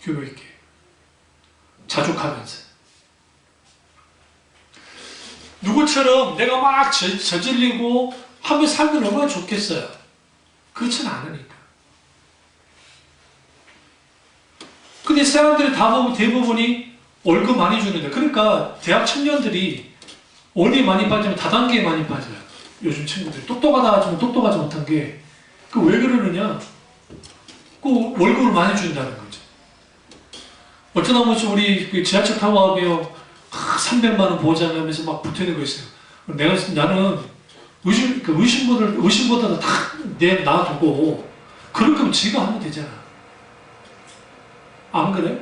규모 있게. 자족하면서. 누구처럼 내가 막 저질리고 하며 살면 얼마나 좋겠어요. 그렇지는 않으니까. 근데 사람들이 대부분이 월급 많이 주는데, 그러니까 대학 청년들이 원이 많이 빠지면 다단계에 많이 빠져요. 요즘 친구들이 똑똑하지 못한 게, 왜 그러느냐? 월급을 많이 준다는 거죠. 어쩌다 보면 우리 지하철 타고 가면 300만 원 보장하면서 막 붙어있는 거 있어요. 나는 의심보다는 다 놔두고, 그럴 거면 지가 하면 되잖아. 안 그래?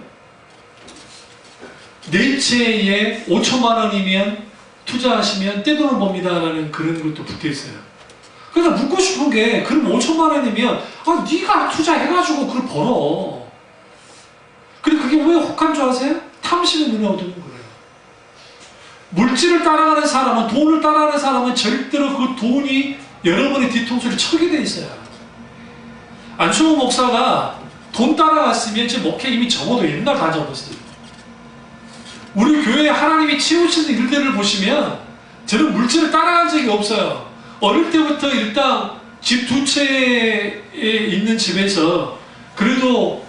내 채에 5천만 원이면 투자하시면 떼돈을 법니다라는 그런 것도 붙어있어요. 그래서 묻고 싶은 게, 그럼 5천만 원이면 네가 투자해가지고 그걸 벌어. 근데 그게 왜 혹한 줄 아세요? 탐심의 눈에 어두운 거예요. 물질을 따라가는 사람은, 돈을 따라가는 사람은 절대로 그 돈이 여러분의 뒤통수를 쳐게 돼 있어요. 안충호 목사가 돈 따라갔으면 제 목회 이미 접어도 옛날 다 접었어요. 우리 교회에 하나님이 치우치는 일들을 보시면 저는 물질을 따라간 적이 없어요. 어릴 때부터 일단 집 두 채에 있는 집에서 그래도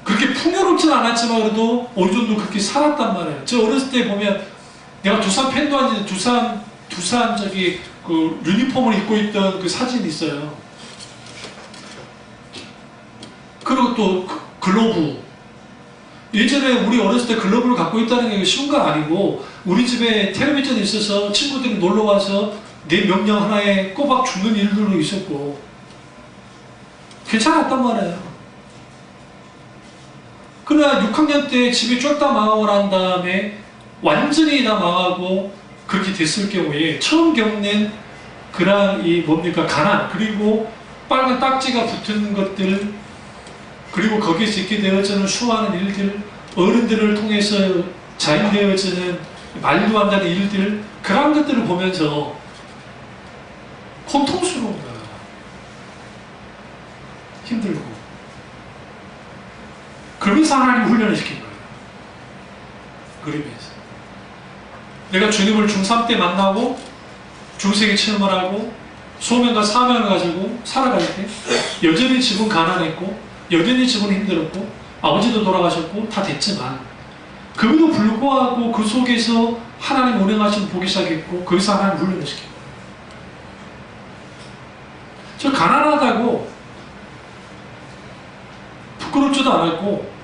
그렇게 풍요롭진 않았지만 그래도 어느 정도 그렇게 살았단 말이에요. 저 어렸을 때 보면 내가 두산 팬도 아닌데 두산 저기 그 유니폼을 입고 있던 그 사진이 있어요. 그리고 또 글로브. 예전에 우리 어렸을 때 글러브를 갖고 있다는 게 쉬운 건 아니고 우리 집에 텔레비전이 있어서 친구들이 놀러와서 내 명령 하나에 꼬박 죽는 일들도 있었고 괜찮았단 말이에요. 그러나 6학년 때 집이 쫄딱 망하고 난 다음에 완전히 다 망하고 그렇게 됐을 경우에 처음 겪는 그런 이 뭡니까 가난 그리고 빨간 딱지가 붙은 것들 그리고 거기에서 있게 되어지는 수많은 일들 어른들을 통해서 자인되어지는 말도 안 되는 일들 그런 것들을 보면서 고통스러운 거야. 힘들고 그러면서 하나님 훈련을 시킨 거예요. 그러면서 내가 주님을 중3 때 만나고 중세기 체험을 하고 소명과 사명을 가지고 살아갈 때 여전히 집은 가난했고 여전히 집은 힘들었고 아버지도 돌아가셨고 다 됐지만 그럼에도 불구하고 그 속에서 하나님 운행하시는 보기 시작했고 거기서 하나님 훈련을 시킨 거예요. 저 가난하다고 부끄럽지도 않았고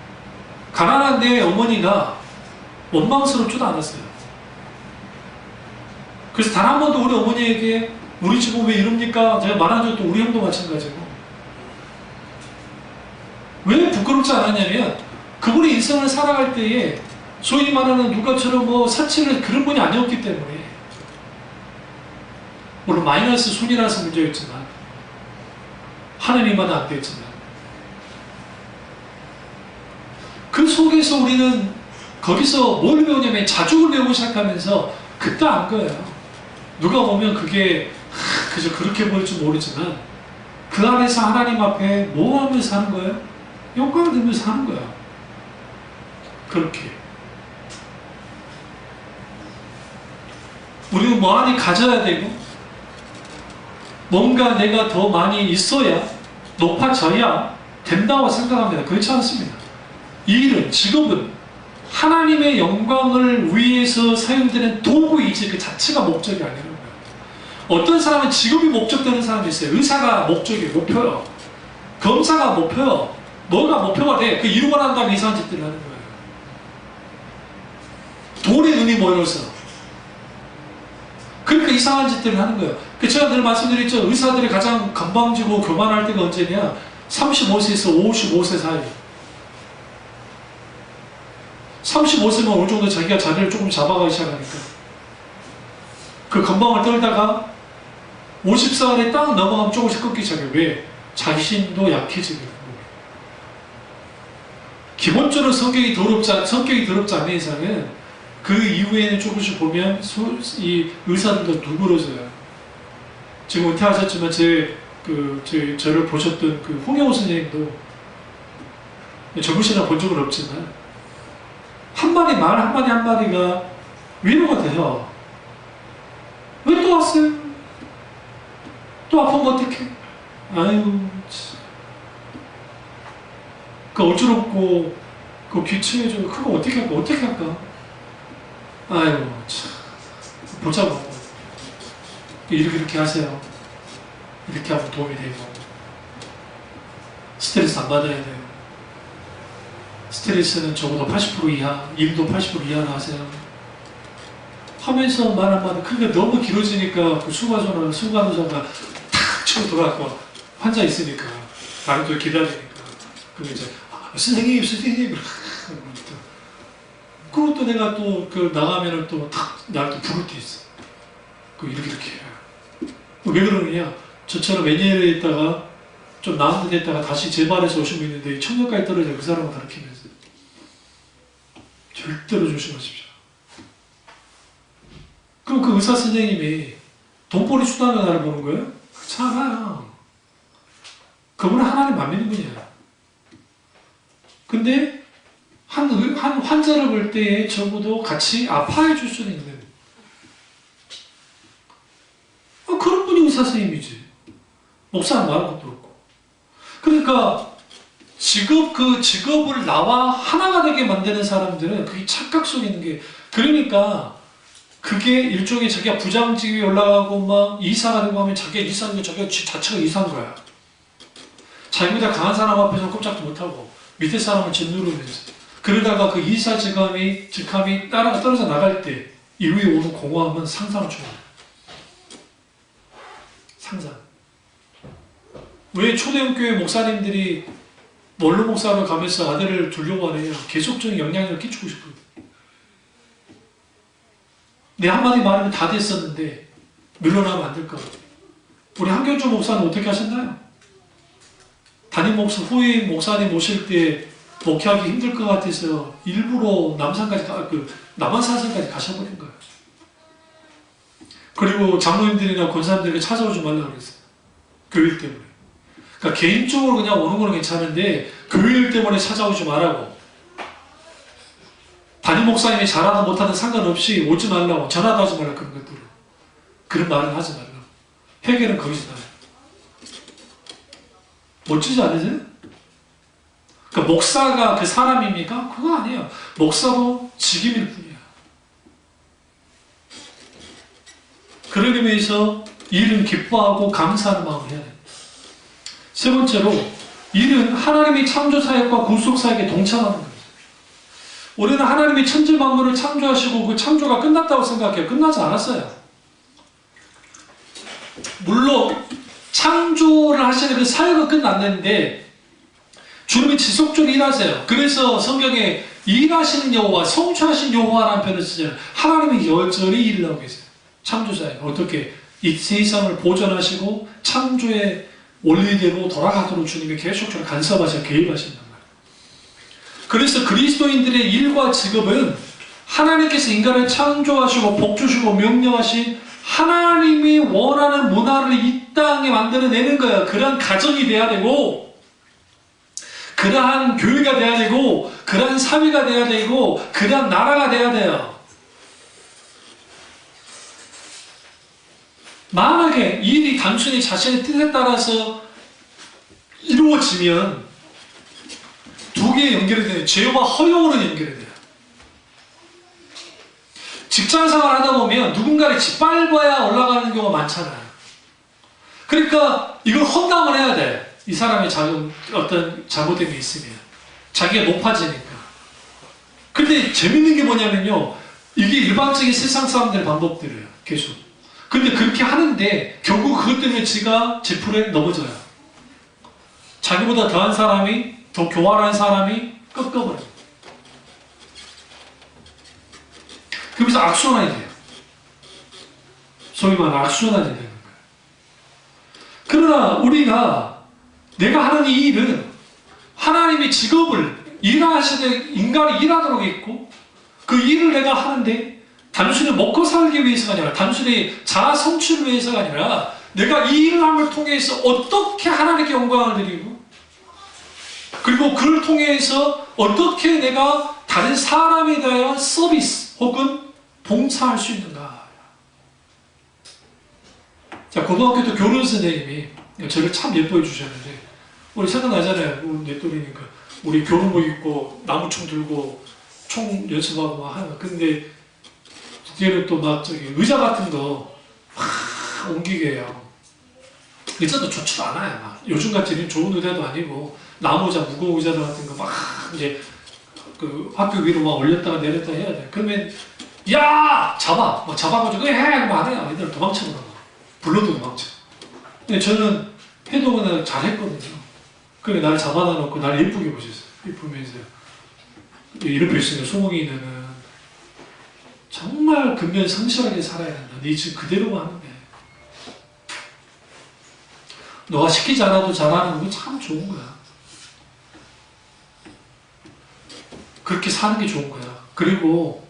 가난한 내 어머니가 원망스럽지도 않았어요. 그래서 단 한 번도 우리 어머니에게 우리 집은 왜 이럽니까? 제가 말한 적도 우리 형도 마찬가지고 왜 부끄럽지 않았냐면 그분의 인생을 살아갈 때에 소위 말하는 누가처럼 뭐 사치를 그런 분이 아니었기 때문에 물론 마이너스 손이라서 문제였지만 하느님만은 안 되었지만 그 속에서 우리는 거기서 뭘 배우냐면 자족을 배우기 시작하면서 그때 안 거예요. 누가 보면 그게 그저 그렇게 보일 줄 모르지만 그 안에서 하나님 앞에 뭐 하면서 하는 거예요? 영광을 들면서 하는 거야. 그렇게 우리는 뭐 많이 가져야 되고 뭔가 내가 더 많이 있어야 높아져야 된다고 생각합니다. 그렇지 않습니다. 이 일은 직업은 하나님의 영광을 위해서 사용되는 도구이지 그 자체가 목적이 아니라는 거예요. 어떤 사람은 직업이 목적되는 사람이 있어요. 의사가 목적이에요. 목표요. 검사가 목표요. 뭐가 목표가 돼. 그 이루고 난 다음에 이상한 짓들을 하는 거예요. 돈에 눈이 멀어서 그러니까 이상한 짓들을 하는 거예요. 제가 늘 말씀드렸죠. 의사들이 가장 건방지고 교만할 때가 언제냐? 35세에서 55세 사이. 35세면 어느 정도 자기가 자리를 조금 잡아가기 시작하니까 그 건방을 떨다가 50살에 딱 넘어가면 조금씩 꺾기 시작해요. 왜? 자신도 약해지는 거예요. 기본적으로 성격이 더럽지 않은 이상은 그 이후에는 조금씩 보면 이 의사들도 누그러져요. 지금 은퇴하셨지만 저를 보셨던 그 홍영호 선생님도 젊으시나 본 적은 없지만 한마디 말 한마디가 위로가 돼요. 왜 또 왔어요? 또 아프면 어떡해? 아유, 그 어지럽고 그 귀청해주고 그거 어떻게 할까? 아유, 참 보자고 이렇게 하세요. 이렇게 하면 도움이 되고 스트레스 안 받아야 돼요. 스트레스는 적어도 80% 이하, 일도 80% 이하로 하세요. 하면서 말 한마디, 그게 너무 길어지니까 그 수간호사가 탁 치고 돌아가고 환자 있으니까 나는 또 기다리니까 그리고 이제 선생님 그리고 또 내가 또 나가면은 또 탁 나를 또 부를 때 있어. 이렇게 해요. 왜 그러느냐? 저처럼 매니아에 있다가 좀 나은 데 됐다가 다시 재발해서 오신 분 있는데 청년까지 떨어져 그 사람을 가르치면서 절대로 조심하십시오. 그럼 그 의사 선생님이 돈벌이 수단으로 나를 보는 거예요? 그렇지 않아요. 그분은 하나님 안 믿는 분이야. 근데 한 환자를 볼 때에 적어도 같이 아파해 줄 수는 있는 그런 분이 의사 선생님이지. 목사는 말할 것도 없고. 그러니까 직업을 나와 하나가 되게 만드는 사람들은 그게 착각 속에 있는 게, 그러니까 그게 일종의 자기가 부장직에 올라가고 막 이사가 되고 하면 자기가 이사하는 게 자기가 자체가 이사한 거야. 자기보다 강한 사람 앞에서 꼼짝도 못하고 밑에 사람을 짓누르면서, 그러다가 그 이사 직함이 떨어져 나갈 때 이후에 오는 공허함은 상상을 초월해. 상상. 왜 초대형교회 목사님들이 원로 목사로 가면서 아들을 두려고 하느냐? 계속적인 영향력을 끼치고 싶어요. 내 한마디 말하면 다 됐었는데 물러나면 안 될까? 우리 한경주 목사는 어떻게 하셨나요? 담임 목사, 후임 목사님 오실 때 목회하기 힘들 것 같아서 일부러 남한산성까지 가셔버린 거예요. 그리고 장로님들이나 권사님들에게 찾아오지 말라고 그랬어요. 교일 때문에. 그러니까 개인적으로 그냥 오는 거는 괜찮은데 교일 때문에 찾아오지 말라고. 담임 목사님이 잘하든 못하든 상관없이 오지 말라고, 전화도 하지 말라고, 그런 것들을. 그런 말을 하지 말라고. 해결은 거기서 나요. 멋지지 않으세요? 그러니까 목사가 그 사람입니까? 그거 아니에요. 목사도 직임일 뿐이야. 그런 의미에서 일은 기뻐하고 감사하는 마음을 해야 됩니다. 세 번째로, 일은 하나님의 창조사역과 구속사역에 동참하는 거예요. 우리는 하나님이 천지 만물을 창조하시고 그 창조가 끝났다고 생각해요. 끝나지 않았어요. 물론 창조를 하시는 그 사역은 끝났는데 주님이 지속적으로 일하세요. 그래서 성경에 일하시는 여호와, 성취하신 여호와라는 표현을 쓰잖아요. 하나님이 여전히 일을 하고 계세요. 창조사역. 어떻게 이 세상을 보존하시고 창조의 원리대로 돌아가도록 주님이 계속적으로 간섭하셔 개입하신단 말이에요. 그래서 그리스도인들의 일과 직업은 하나님께서 인간을 창조하시고 복주시고 명령하신 하나님이 원하는 문화를 이 땅에 만들어내는 거예요. 그러한 가정이 돼야 되고, 그러한 교회가 돼야 되고, 그러한 사회가 돼야 되고, 그러한 나라가 돼야 돼요. 만약에 이 일이 단순히 자신의 뜻에 따라서 이루어지면 두 개에 연결이 돼요. 죄와 허용으로 연결이 돼요. 직장생활 하다 보면 누군가를 짓밟아야 올라가는 경우가 많잖아요. 그러니까 이걸 헌담을 해야 돼. 이 사람이 어떤 잘못된 게 있으면. 자기가 높아지니까. 근데 재밌는 게 뭐냐면요. 이게 일반적인 세상 사람들의 방법들이에요. 계속. 근데 그렇게 하는데 결국 그것 때문에 지가 지풀에 넘어져요. 자기보다 더한 사람이, 더 교활한 사람이 꺾어버려요. 그러면서 악순환이 돼요. 소위 말하는 악순환이 되는 거예요. 그러나 우리가 내가 하는 이 일은 하나님의 직업을 일하시되 인간이 일하도록 했고, 그 일을 내가 하는데 단순히 먹고 살기 위해서가 아니라, 단순히 자아 성취를 위해서가 아니라, 내가 이 일을 함을 통해서 어떻게 하나님께 영광을 드리고, 그리고 그를 통해서 어떻게 내가 다른 사람에 대한 서비스 혹은 봉사할 수 있는가. 자, 고등학교 때 교련 선생님이 저를 참 예뻐해 주셨는데, 우리 생각나잖아요. 우리 내 또래니까. 우리 교련복 입고 나무총 들고 총 연습하고 막 하는. 근데 뒤에는 또 막 의자 같은 거 막 옮기게 해요. 의자도 좋지도 않아요. 막 요즘같이 좋은 의자도 아니고 나무 의자, 무거운 의자 같은 거 막 이제 그 학교 위로 막 올렸다가 내렸다가 해야 돼. 그러면 야! 잡아! 막 잡아가지고 해! 막 하는 아이들 도망쳐버려. 불러도 도망쳐. 근데 저는 해도 그냥 잘했거든요. 그래 나를 잡아다 놓고 나를 예쁘게 보셨어요. 예쁘면서 이렇게 있으니까 소몽이는 정말 근면 성실하게 살아야 된다. 네 지금 그대로만 하면 돼. 너가 시키지 않아도 잘하는 거 참 좋은 거야. 그렇게 사는 게 좋은 거야. 그리고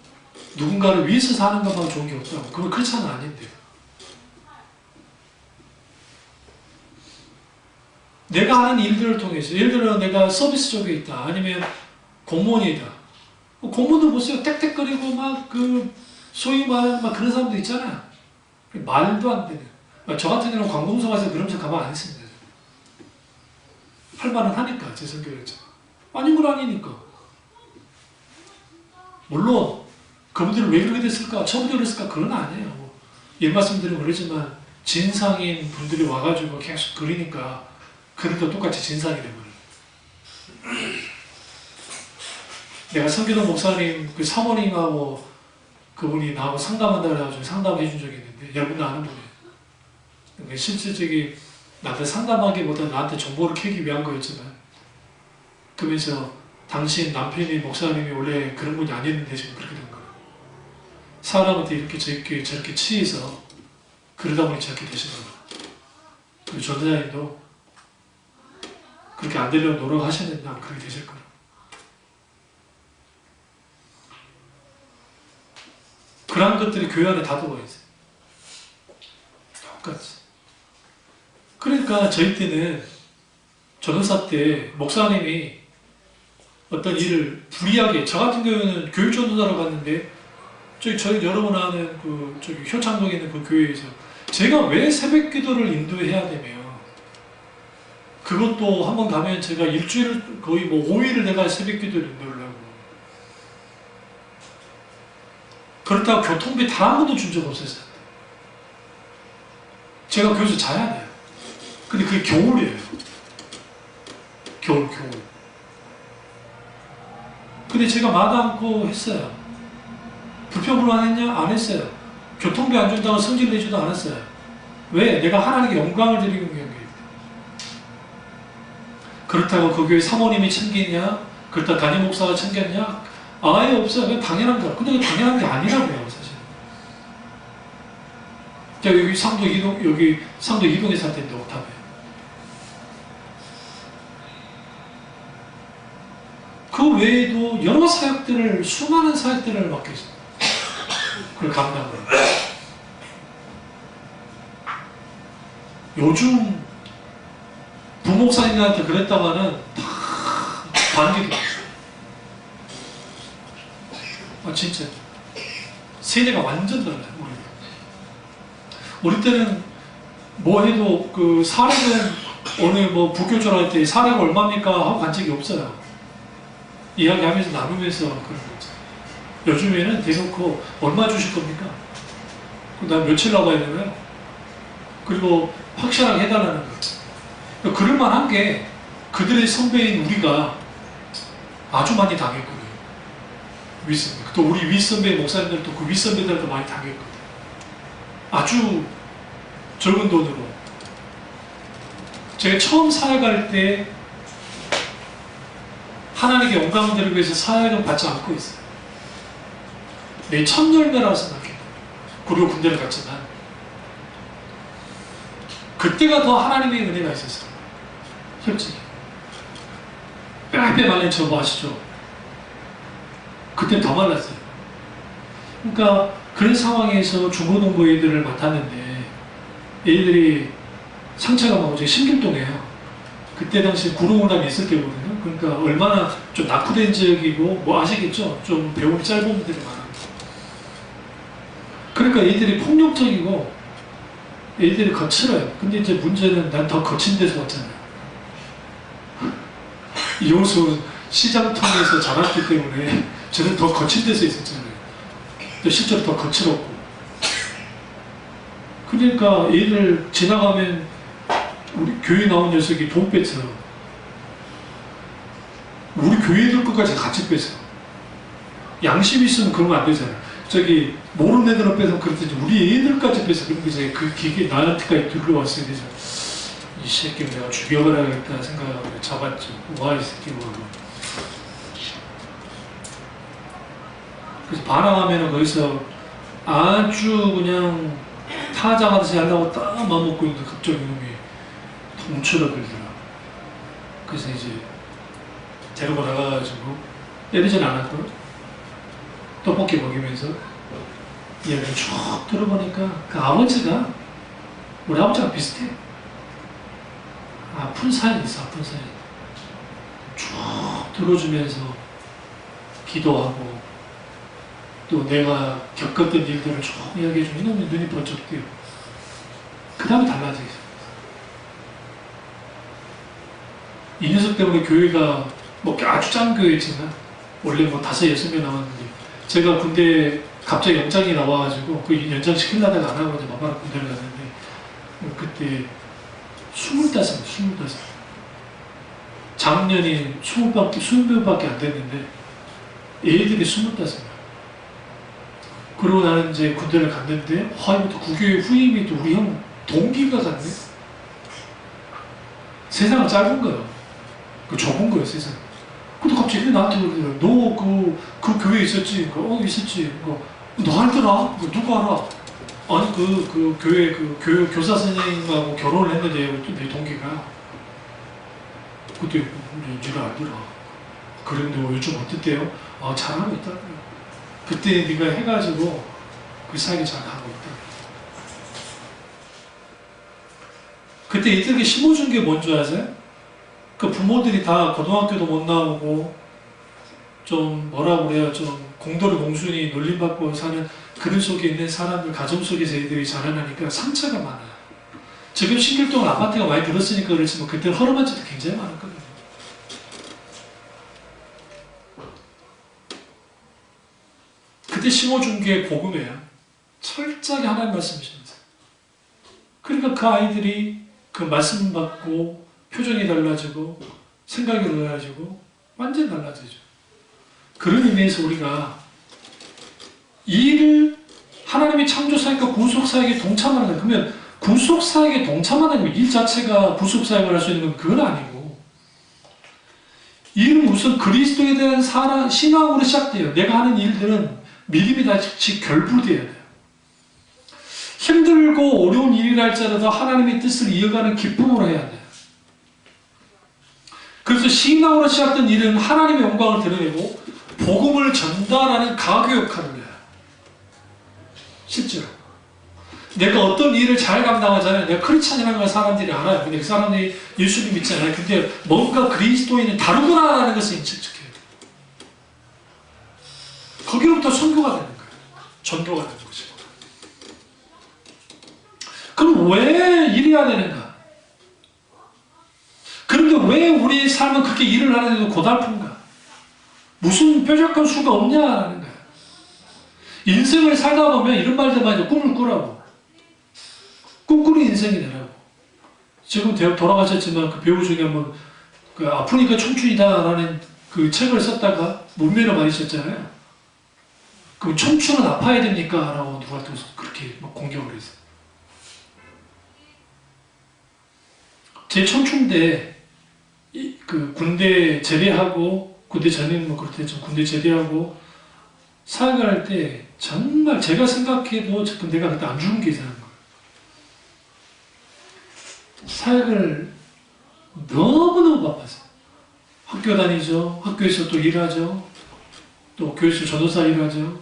누군가를 위해서 사는 것만 좋은 게 없다고. 그건 그렇지는 아닌데. 내가 하는 일들을 통해서, 예를 들어 내가 서비스 쪽에 있다, 아니면 공무원이다. 공무원들 보세요. 땡땡거리고 막 소위 말하는 막 그런 사람도 있잖아요. 말도 안 되는. 저 같은 경우는 관공서 가서 그러면서 가만 안 했습니다. 할 말은 하니까, 제 성격이죠. 아닌 건 아니니까. 물론 그분들은 왜 그렇게 됐을까? 처음부터 그랬을까? 그건 아니에요. 일 말씀드리면 그러지만 진상인 분들이 와가지고 계속 그리니까 그러니까 똑같이 진상이 되버려요. 내가 성기동 목사님 그 사모님하고 그분이 나하고 상담한다 그래가지고 상담해 준 적이 있는데, 여러분도 아는 분이에요. 그러니까 실질적인 나한테 상담하기보다 나한테 정보를 캐기 위한 거였지만, 그러면서 당신 남편이 목사님이 원래 그런 분이 아니었는데 지금 그렇게 된 거예요. 사람한테 이렇게 저렇게 치해서 그러다 보니 저렇게 되신 거예요. 그리고 전도자님도 그렇게 안 되려고 노력하셨는데 그렇게 되실 거예요. 그런 것들이 교회 안에 다 들어와 있어요. 똑같이. 그러니까 저희 때는 전도사 때 목사님이 어떤 일을 불이하게, 저 같은 경우는 교육 전도사로 갔는데 저희 여러분 아는 저기 효창동에 있는 그 교회에서 제가 왜 새벽 기도를 인도해야 되며, 그것도 한번 가면 제가 일주일 거의 5일을 내가 새벽 기도를 인도를 하고, 그렇다고 교통비 단 한 번도 준 적 없었어요. 제가 거기서 자야 돼요. 근데 그게 겨울이에요. 겨울. 근데 제가 마다않고 했어요. 불평불만 안 했냐? 안 했어요. 교통비 안 준다고 성질 내지도 않았어요. 왜? 내가 하나님께 영광을 드리고 있는 거예요. 그렇다고 그 교회 사모님이 챙기냐? 그렇다고 담임 목사가 챙겼냐? 아예 없어요. 그냥 당연한 거야. 근데 그게 당연한 게 아니라고요, 사실. 제가 여기 상도 이동에 살 텐데, 옥탑에. 그 외에도 여러 사역들을, 수많은 사역들을 맡고 있어요. 그걸 감당을. 요즘 부목사님한테 그랬다가는 다 반기도. 진짜. 세대가 완전 달라요, 우리 때는 뭐 해도 사례는 어느 부교절 할 때 사례가 얼마입니까? 하고 간 적이 없어요. 이야기하면서 나누면서 그런 거죠. 요즘에는 대놓고 얼마 주실 겁니까? 난 며칠 나가야 되나요? 그리고 확실하게 해달라는 거예요. 그럴만한 게 그들의 선배인 우리가 아주 많이 당했거든요. 윗선배. 또 우리 윗선배 목사님들도 그 윗선배들도 많이 당했거든요. 아주 적은 돈으로. 제가 처음 사역할 때 하나님께 영광을 드리기 위해서 사역은 받지 않고 있어요. 내 첫 열매라고 생각해요. 그리고 군대를 갔지만 그때가 더 하나님의 은혜가 있었어요. 솔직히. 빼빼 말린 저거 아시죠? 그때 더 말랐어요. 그러니까 그런 상황에서 중고등부 애들을 맡았는데 애들이 상처가 막 어제 신길동이에요. 그때 당시 구로오람이 있을 때거든요. 그러니까 얼마나 좀 낙후된 지역이고 아시겠죠? 좀 배움이 짧은 분들이 많아요. 그러니까 애들이 폭력적이고 애들이 거칠어요. 근데 이제 문제는 난 더 거친 데서 왔잖아요. 이호수 시장통에서 자랐기 때문에 저는 더 거친 데서 있었잖아요. 또 실제로 더 거칠었고. 그러니까 애들 지나가면 우리 교회 나온 녀석이 돈 뺐어. 우리 교회 애들 것까지 같이 뺐어. 양심 있으면 그러면 안 되잖아요. 저기 모르는 애들은 빼서 그렇듯이 우리 애들까지 뺐어. 그러면 이제 그 기계 나한테까지 들러왔어야 되죠. 이 새끼 내가 죽여버려야겠다 생각하고 잡았죠. 와, 이 새끼 뭐. 그래서 반항하면 거기서 아주 그냥 타장하듯이 하려고 딱 맘먹고 있는데 갑자기 이놈이 덩쳐들더라. 그래서 이제 데리고 나가가지고 때리진 않았고 떡볶이 먹이면서 이야기를 쭉 들어보니까 그 아버지가 우리 아버지랑 비슷해. 아픈 사연이 있어, 아픈 사연. 쭉 들어주면서 기도하고 또 내가 겪었던 일들을 쭉 이야기해주면 이놈의 눈이 번쩍 뜨요. 그 다음에 달라지게. 이 녀석 때문에 교회가 뭐 아주 작은 교회였지만 원래 뭐 5, 6명 나왔는데 제가 군대 갑자기 영장이 나와가지고 그 연장시키려다가 안 하고 이제 마마라 군대를 갔는데 그때 25. 작년이 20명밖에 안 됐는데 애들이 25. 그러고 나는 이제 군대를 갔는데 이것도 국교의 후임이 또 우리 형 동기가 갔네. 세상은 짧은 거예요. 그 좁은 거예요, 세상. 근데 갑자기 나한테 그러더라고요. 너 그 교회에 있었지? 있었지. 너 알더라? 누구 알아? 아니, 그 교회, 교사 선생님하고 결혼을 했는데, 내 동기가. 그때, 네가 알더라. 그런데 요즘 어땠대요? 잘하고 있다. 그때 네가 해가지고, 그 사역이 잘 가고 있다. 그때 이들에게 심어준 게 뭔지 아세요? 그 부모들이 다 고등학교도 못 나오고 좀 뭐라 그래요, 좀 공도를 공순히 놀림받고 사는 그런 속에 있는 사람들, 가정 속에서 애들이 자라나니까 상처가 많아요. 지금 신길동 아파트가 많이 들었으니까 그렇지만 그때 허름한 짓도 굉장히 많았거든요. 그때 심어준 게 복음이에요. 철저하게 하나님 말씀이십니다. 그러니까 그 아이들이 그 말씀 받고 표정이 달라지고 생각이 달라지고 완전히 달라지죠. 그런 의미에서 우리가 이 일을 하나님이 창조사역과 구속사역에 동참하는 거예요. 그러면 구속사역에 동참하는 일 자체가 구속사역을 할 수 있는 건 그건 아니고 이 일은 우선 그리스도에 대한 신앙으로 시작돼요. 내가 하는 일들은 믿음이 같이 결부돼야 돼요. 힘들고 어려운 일이라 할지라도 하나님의 뜻을 이어가는 기쁨으로 해야 돼요. 그래서 신앙으로 시작된 일은 하나님의 영광을 드러내고 복음을 전달하는 가교 역할을 해요. 실제로 내가 어떤 일을 잘 감당하잖아요. 내가 크리스찬이라는 걸 사람들이 알아요. 근데 그 사람들이 예수님 믿잖아요. 근데 뭔가 그리스도인은 다르구나라는 것을 인식해요. 거기로부터 선교가 되는 거예요. 전도가 되는 거죠. 그럼 왜 이래야 되는가? 그런데 왜 우리의 삶은 그렇게 일을 하는데도 고달픈가? 무슨 뾰족한 수가 없냐라는 거야. 인생을 살다 보면 이런 말들만 이제 꿈을 꾸라고. 꿈꾸는 인생이 되라고. 지금 돌아가셨지만 그 배우 중에 한번 그 아프니까 청춘이다라는 그 책을 썼다가 문매를 받으셨잖아요. 그럼 청춘은 아파야 됩니까? 라고 누가 또 그렇게 막 공격을 했어요. 제 청춘 때 그 군대 제대하고 군대 전에는 뭐 그렇겠죠. 군대 제대하고 사역을 할 때 정말 제가 생각해도 지금 내가 그때 안 죽은 게 이상한 거예요. 사역을 너무너무 바빴어요. 학교 다니죠. 학교에서 또 일하죠. 또 교회에서 전도사 일하죠.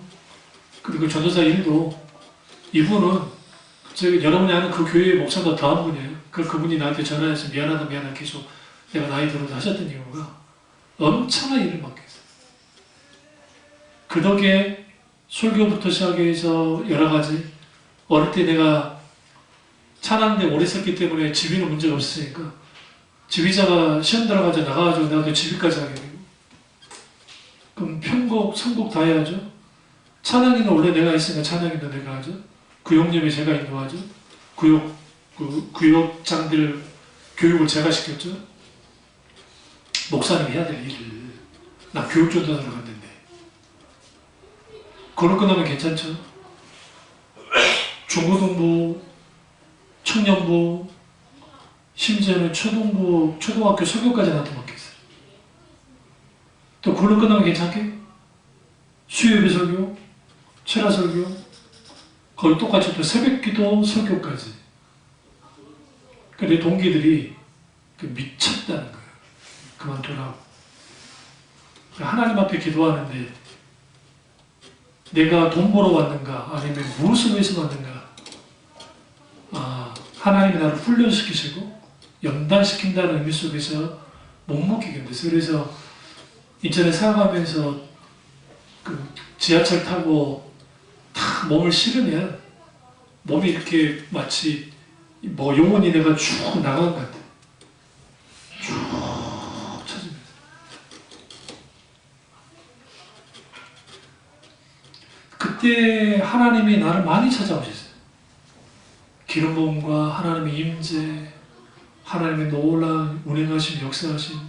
그리고 전도사 일도 이분은 여러분이 아는 그 교회의 목사보다 더한 분이에요. 그분이 나한테 전화해서 미안하다 계속 내가 나이 들어도 하셨던 이유가 엄청난 일을 맡겼어요. 그 덕에 설교부터 시작해서 여러 가지 어릴 때 내가 찬양대 오래 썼기 때문에 지휘는 문제가 없으니까 지휘자가 시험 들어가자 나가가지고 나도 지휘까지 하게 되고 그럼 편곡, 선곡 다 해야죠. 찬양인은 원래 내가 있으니까 찬양인도 내가 하죠. 구역예배 제가 인도하죠. 구역장들 교육을 제가 시켰죠. 목사님이 해야 될 일을 나 교육전도사로 갔는데 그걸 끝나면 괜찮죠? 중고등부, 청년부, 심지어는 초등학교 설교까지 나한테 맡겼어요. 또 그걸로 끝나면 괜찮게? 수요예배 설교, 철야 설교, 거기 똑같이 또 새벽기도 설교까지. 내 동기들이 미쳤다는 거예요. 그만두라고. 하나님 앞에 기도하는데 내가 돈 벌어 왔는가 아니면 무엇을 위해서 왔는가 하나님이 나를 훈련시키시고 연단시킨다는 의미 속에서 못 먹게 견뎠어요. 그래서 인천에 살아가면서 그 지하철 타고 탁 몸을 실으면 몸이 이렇게 마치 뭐 영혼이 내가 쭉 나간 것 같아. 쭉 쳐지면서. 그때 하나님이 나를 많이 찾아오셨어요. 기름 부음과 하나님의 임재, 하나님의 놀라운 운행하심, 역사하심.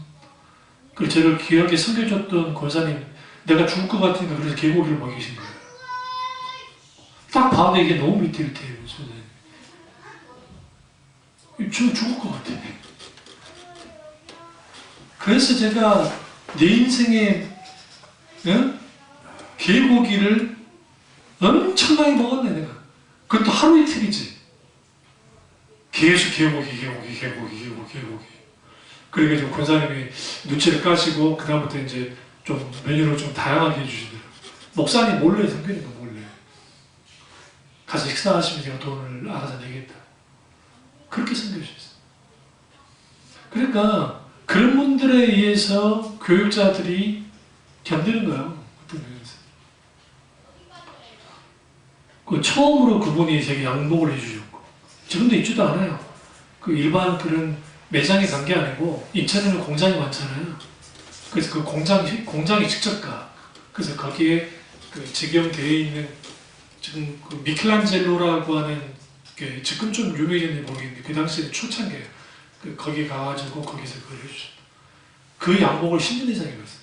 그리고 저를 귀하게 섬겨줬던 권사님, 내가 죽을 것 같으니까 그래서 개고기를 먹이신 거예요. 딱 봐도 이게 너무 위태위태해요. 저 죽을 것 같아. 그래서 제가 내 인생에 개고기를 엄청나게 먹었네, 내가. 그것도 하루 이틀이지. 계속 개고기. 그래가지고 권사님이 눈치를 까시고 그다음부터 이제 좀 메뉴를 좀 다양하게 해주시더라고요. 목사님 몰래 섬기는 거 몰래. 가서 식사하시면 제가 돈을 알아서 내겠다. 그렇게 섬겨주셨어요. 그러니까 그런 분들에 의해서 교육자들이 견디는 거예요. 어떤 면에서. 그 처음으로 그분이 제게 양복을 해주셨고 지금도 입지도 않아요. 그 일반 그런 매장에 간 게 아니고 인천에는 공장이 많잖아요. 그래서 그 공장이 직접 가. 그래서 거기에 그 직영되어 있는 지금 그 미켈란젤로라고 하는 게 지금 좀 유명해졌는지 모르겠는데 그 당시에 초창기에 그 거기 가가지고 거기서 그걸 해주셨다. 그 양복을 10년 이상 입었어요.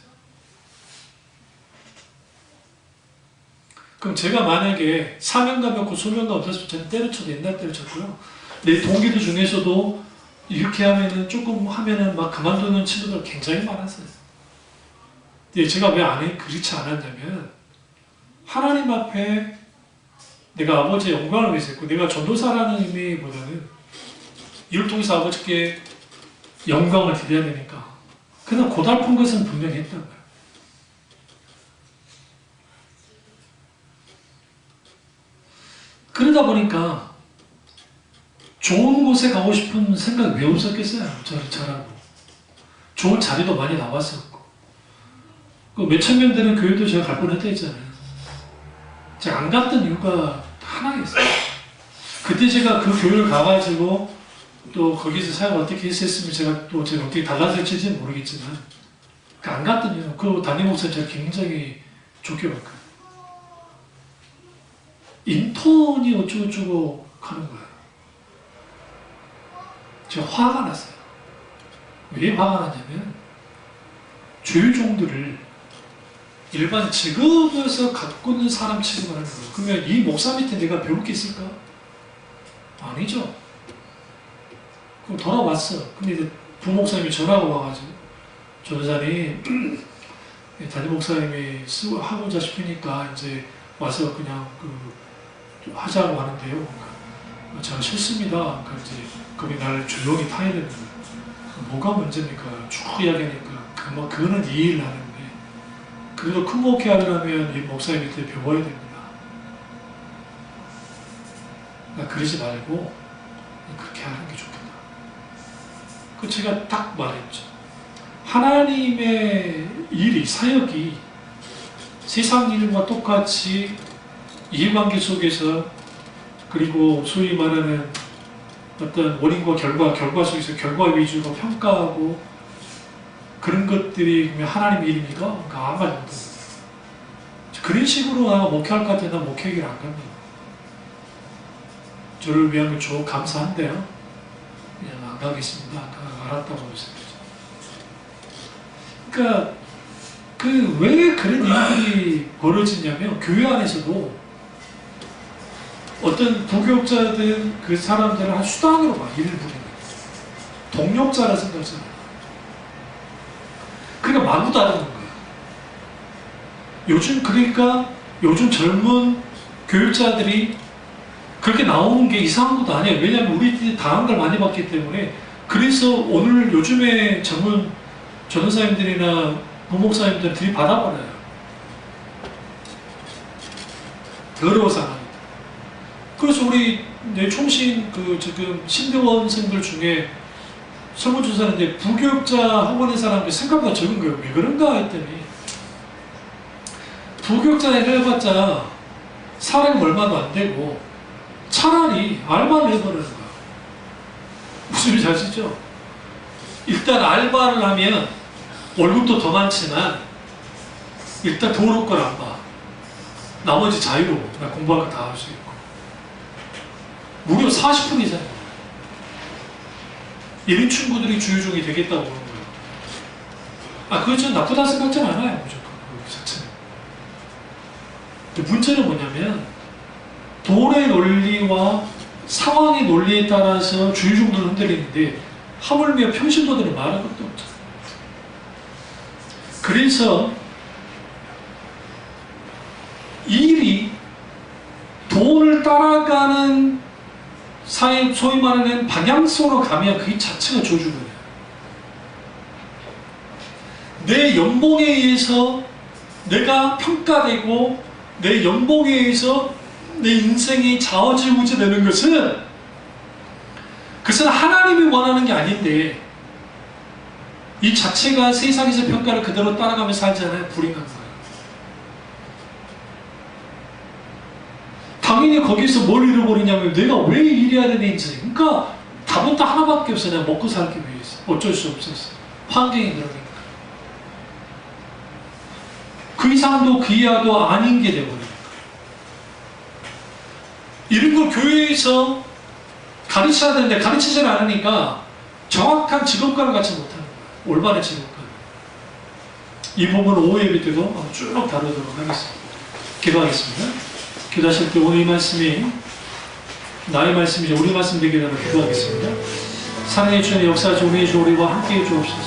그럼 제가 만약에 사명감 없고 소명감 없었으면 저는 때려쳐도 옛날 때려쳤고요. 내 동기들 중에서도 이렇게 하면은 조금 하면은 막 그만두는 친구들 굉장히 많았어요. 근데 제가 왜 그렇지 않았냐면 하나님 앞에 내가 아버지의 영광을 위해서 했고 내가 전도사라는 의미보다는 이를 통해서 아버지께 영광을 드려야 되니까 그냥 고달픈 것은 분명히 했던 거예요. 그러다 보니까 좋은 곳에 가고 싶은 생각이 왜 없었겠어요? 저를 잘하고 좋은 자리도 많이 나왔었고 그 몇천 명 되는 교회도 제가 갈 뻔했다 했잖아요. 제가 안 갔던 이유가 하나 있어요. 그때 제가 그 교회를 가가지고 또 거기서 사역을 어떻게 했으면 제가 어떻게 달라졌을지는 모르겠지만 안 갔던 이유는 그 담임 목사님 제가 굉장히 좋게 봤거든요. 인턴이 어쩌고저쩌고 하는 거예요. 제가 화가 났어요. 왜 화가 났냐면 주유종들을 일반 직업에서 갖고 있는 사람 취급을 하는 거예요. 그러면 이 목사 밑에 내가 배울 게 있을까? 아니죠. 그럼 돌아왔어. 근데 이제 부목사님이 전화가 와가지고 전도사님 담임 목사님이 하고자 싶으니까 이제 와서 그냥 하자고 하는데요. 그러니까 제가 싫습니다. 그러니까 이제 거기 나를 조용히 타야 되는 거예요. 뭐가 문제입니까? 쭉 이야기하니까 그거는 이해를 하는데 그래도 큰 목회 하려면 이 목사님 밑에 배워야 됩니다. 그러니까 그러지 말고 그렇게 하는 게 좋겠다. 그 제가 딱 말했죠. 하나님의 일이 사역이 세상 일과 똑같이 이해관계 속에서 그리고 소위 말하는 어떤 원인과 결과 속에서 결과 위주로 평가하고 그런 것들이 하나님의 일입니까? 그러니까 안 맞는 거예요. 그런 식으로 나 목회할 것 같아요. 난 목회를 안 갑니다. 저를 위한 거 감사한데요. 그냥 안 가겠습니다. 알았다고 하면서. 그러니까 왜 그런 일들이 벌어지냐면 교회 안에서도 어떤 부교육자들 그 사람들을 한 수단으로 막 일을 부리는 거예요. 동력자라 생각하잖아요. 그러니까 마구 다루는 거예요. 요즘 젊은 교육자들이 그렇게 나오는 게 이상한 것도 아니에요. 왜냐하면 우리들이 당한 걸 많이 봤기 때문에. 그래서 오늘 요즘에 젊은 전도사님들이나 부목사님들 들이받아버려요. 더러워서 안 합니다. 그래서 우리 총신 지금 신대원생들 중에 설문조사하는데 부교육자 학원에 사람들이 생각보다 적은 거예요. 왜 그런가 했더니 부교육자 일을 해봤자 사람이 얼마도 안 되고 차라리 알바를 해버리는 거야. 무슨 말인지 아시죠? 일단 알바를 하면 월급도 더 많지만 일단 도로 걸 안 봐. 나머지 자유로워. 나 공부할 거 다 할 수 있고. 무려 40분 이상. 1인 친구들이 주유종이 되겠다고 그러는 거예요. 아, 그거 전 나쁘다 생각하지 않아요. 무조건. 그 자체는. 근데 문제는 뭐냐면 돈의 논리와 상황의 논리에 따라서 주유종들을 흔들리는데 하물며 평신도들은 말할 것도 없잖아요. 그래서 일이 돈을 따라가는 소위 말하는 방향성으로 가면 그 자체가 조주분이에요. 내 연봉에 의해서 내가 평가되고 내 연봉에 의해서 내 인생이 좌우지우지되는 것은 그것은 하나님이 원하는 게 아닌데 이 자체가 세상에서 평가를 그대로 따라가며 살지 않아요. 불행한 거예요. 당연히 거기서 뭘 잃어버리냐면 내가 왜 일해야 되는지. 그러니까 답은 딱 하나밖에 없어요. 내가 먹고 살기 위해서. 어쩔 수 없었어. 환경이 그러니까. 그 이상도 그 이하도 아닌 게 되어버리니까. 이런 걸 교회에서 가르쳐야 되는데 가르치질 않으니까 정확한 직업관을 갖지 못하는 거예요. 올바른 직업관. 이 부분은 5예배 때도 한번 쭉 다루도록 하겠습니다. 기도하겠습니다. 기도하실 때 오늘 이 말씀이 나의 말씀이죠. 우리 말씀 되게 되면 기도하겠습니다. 사랑의 주님 역사하시 우리의 주 우리와 함께해 주옵소서.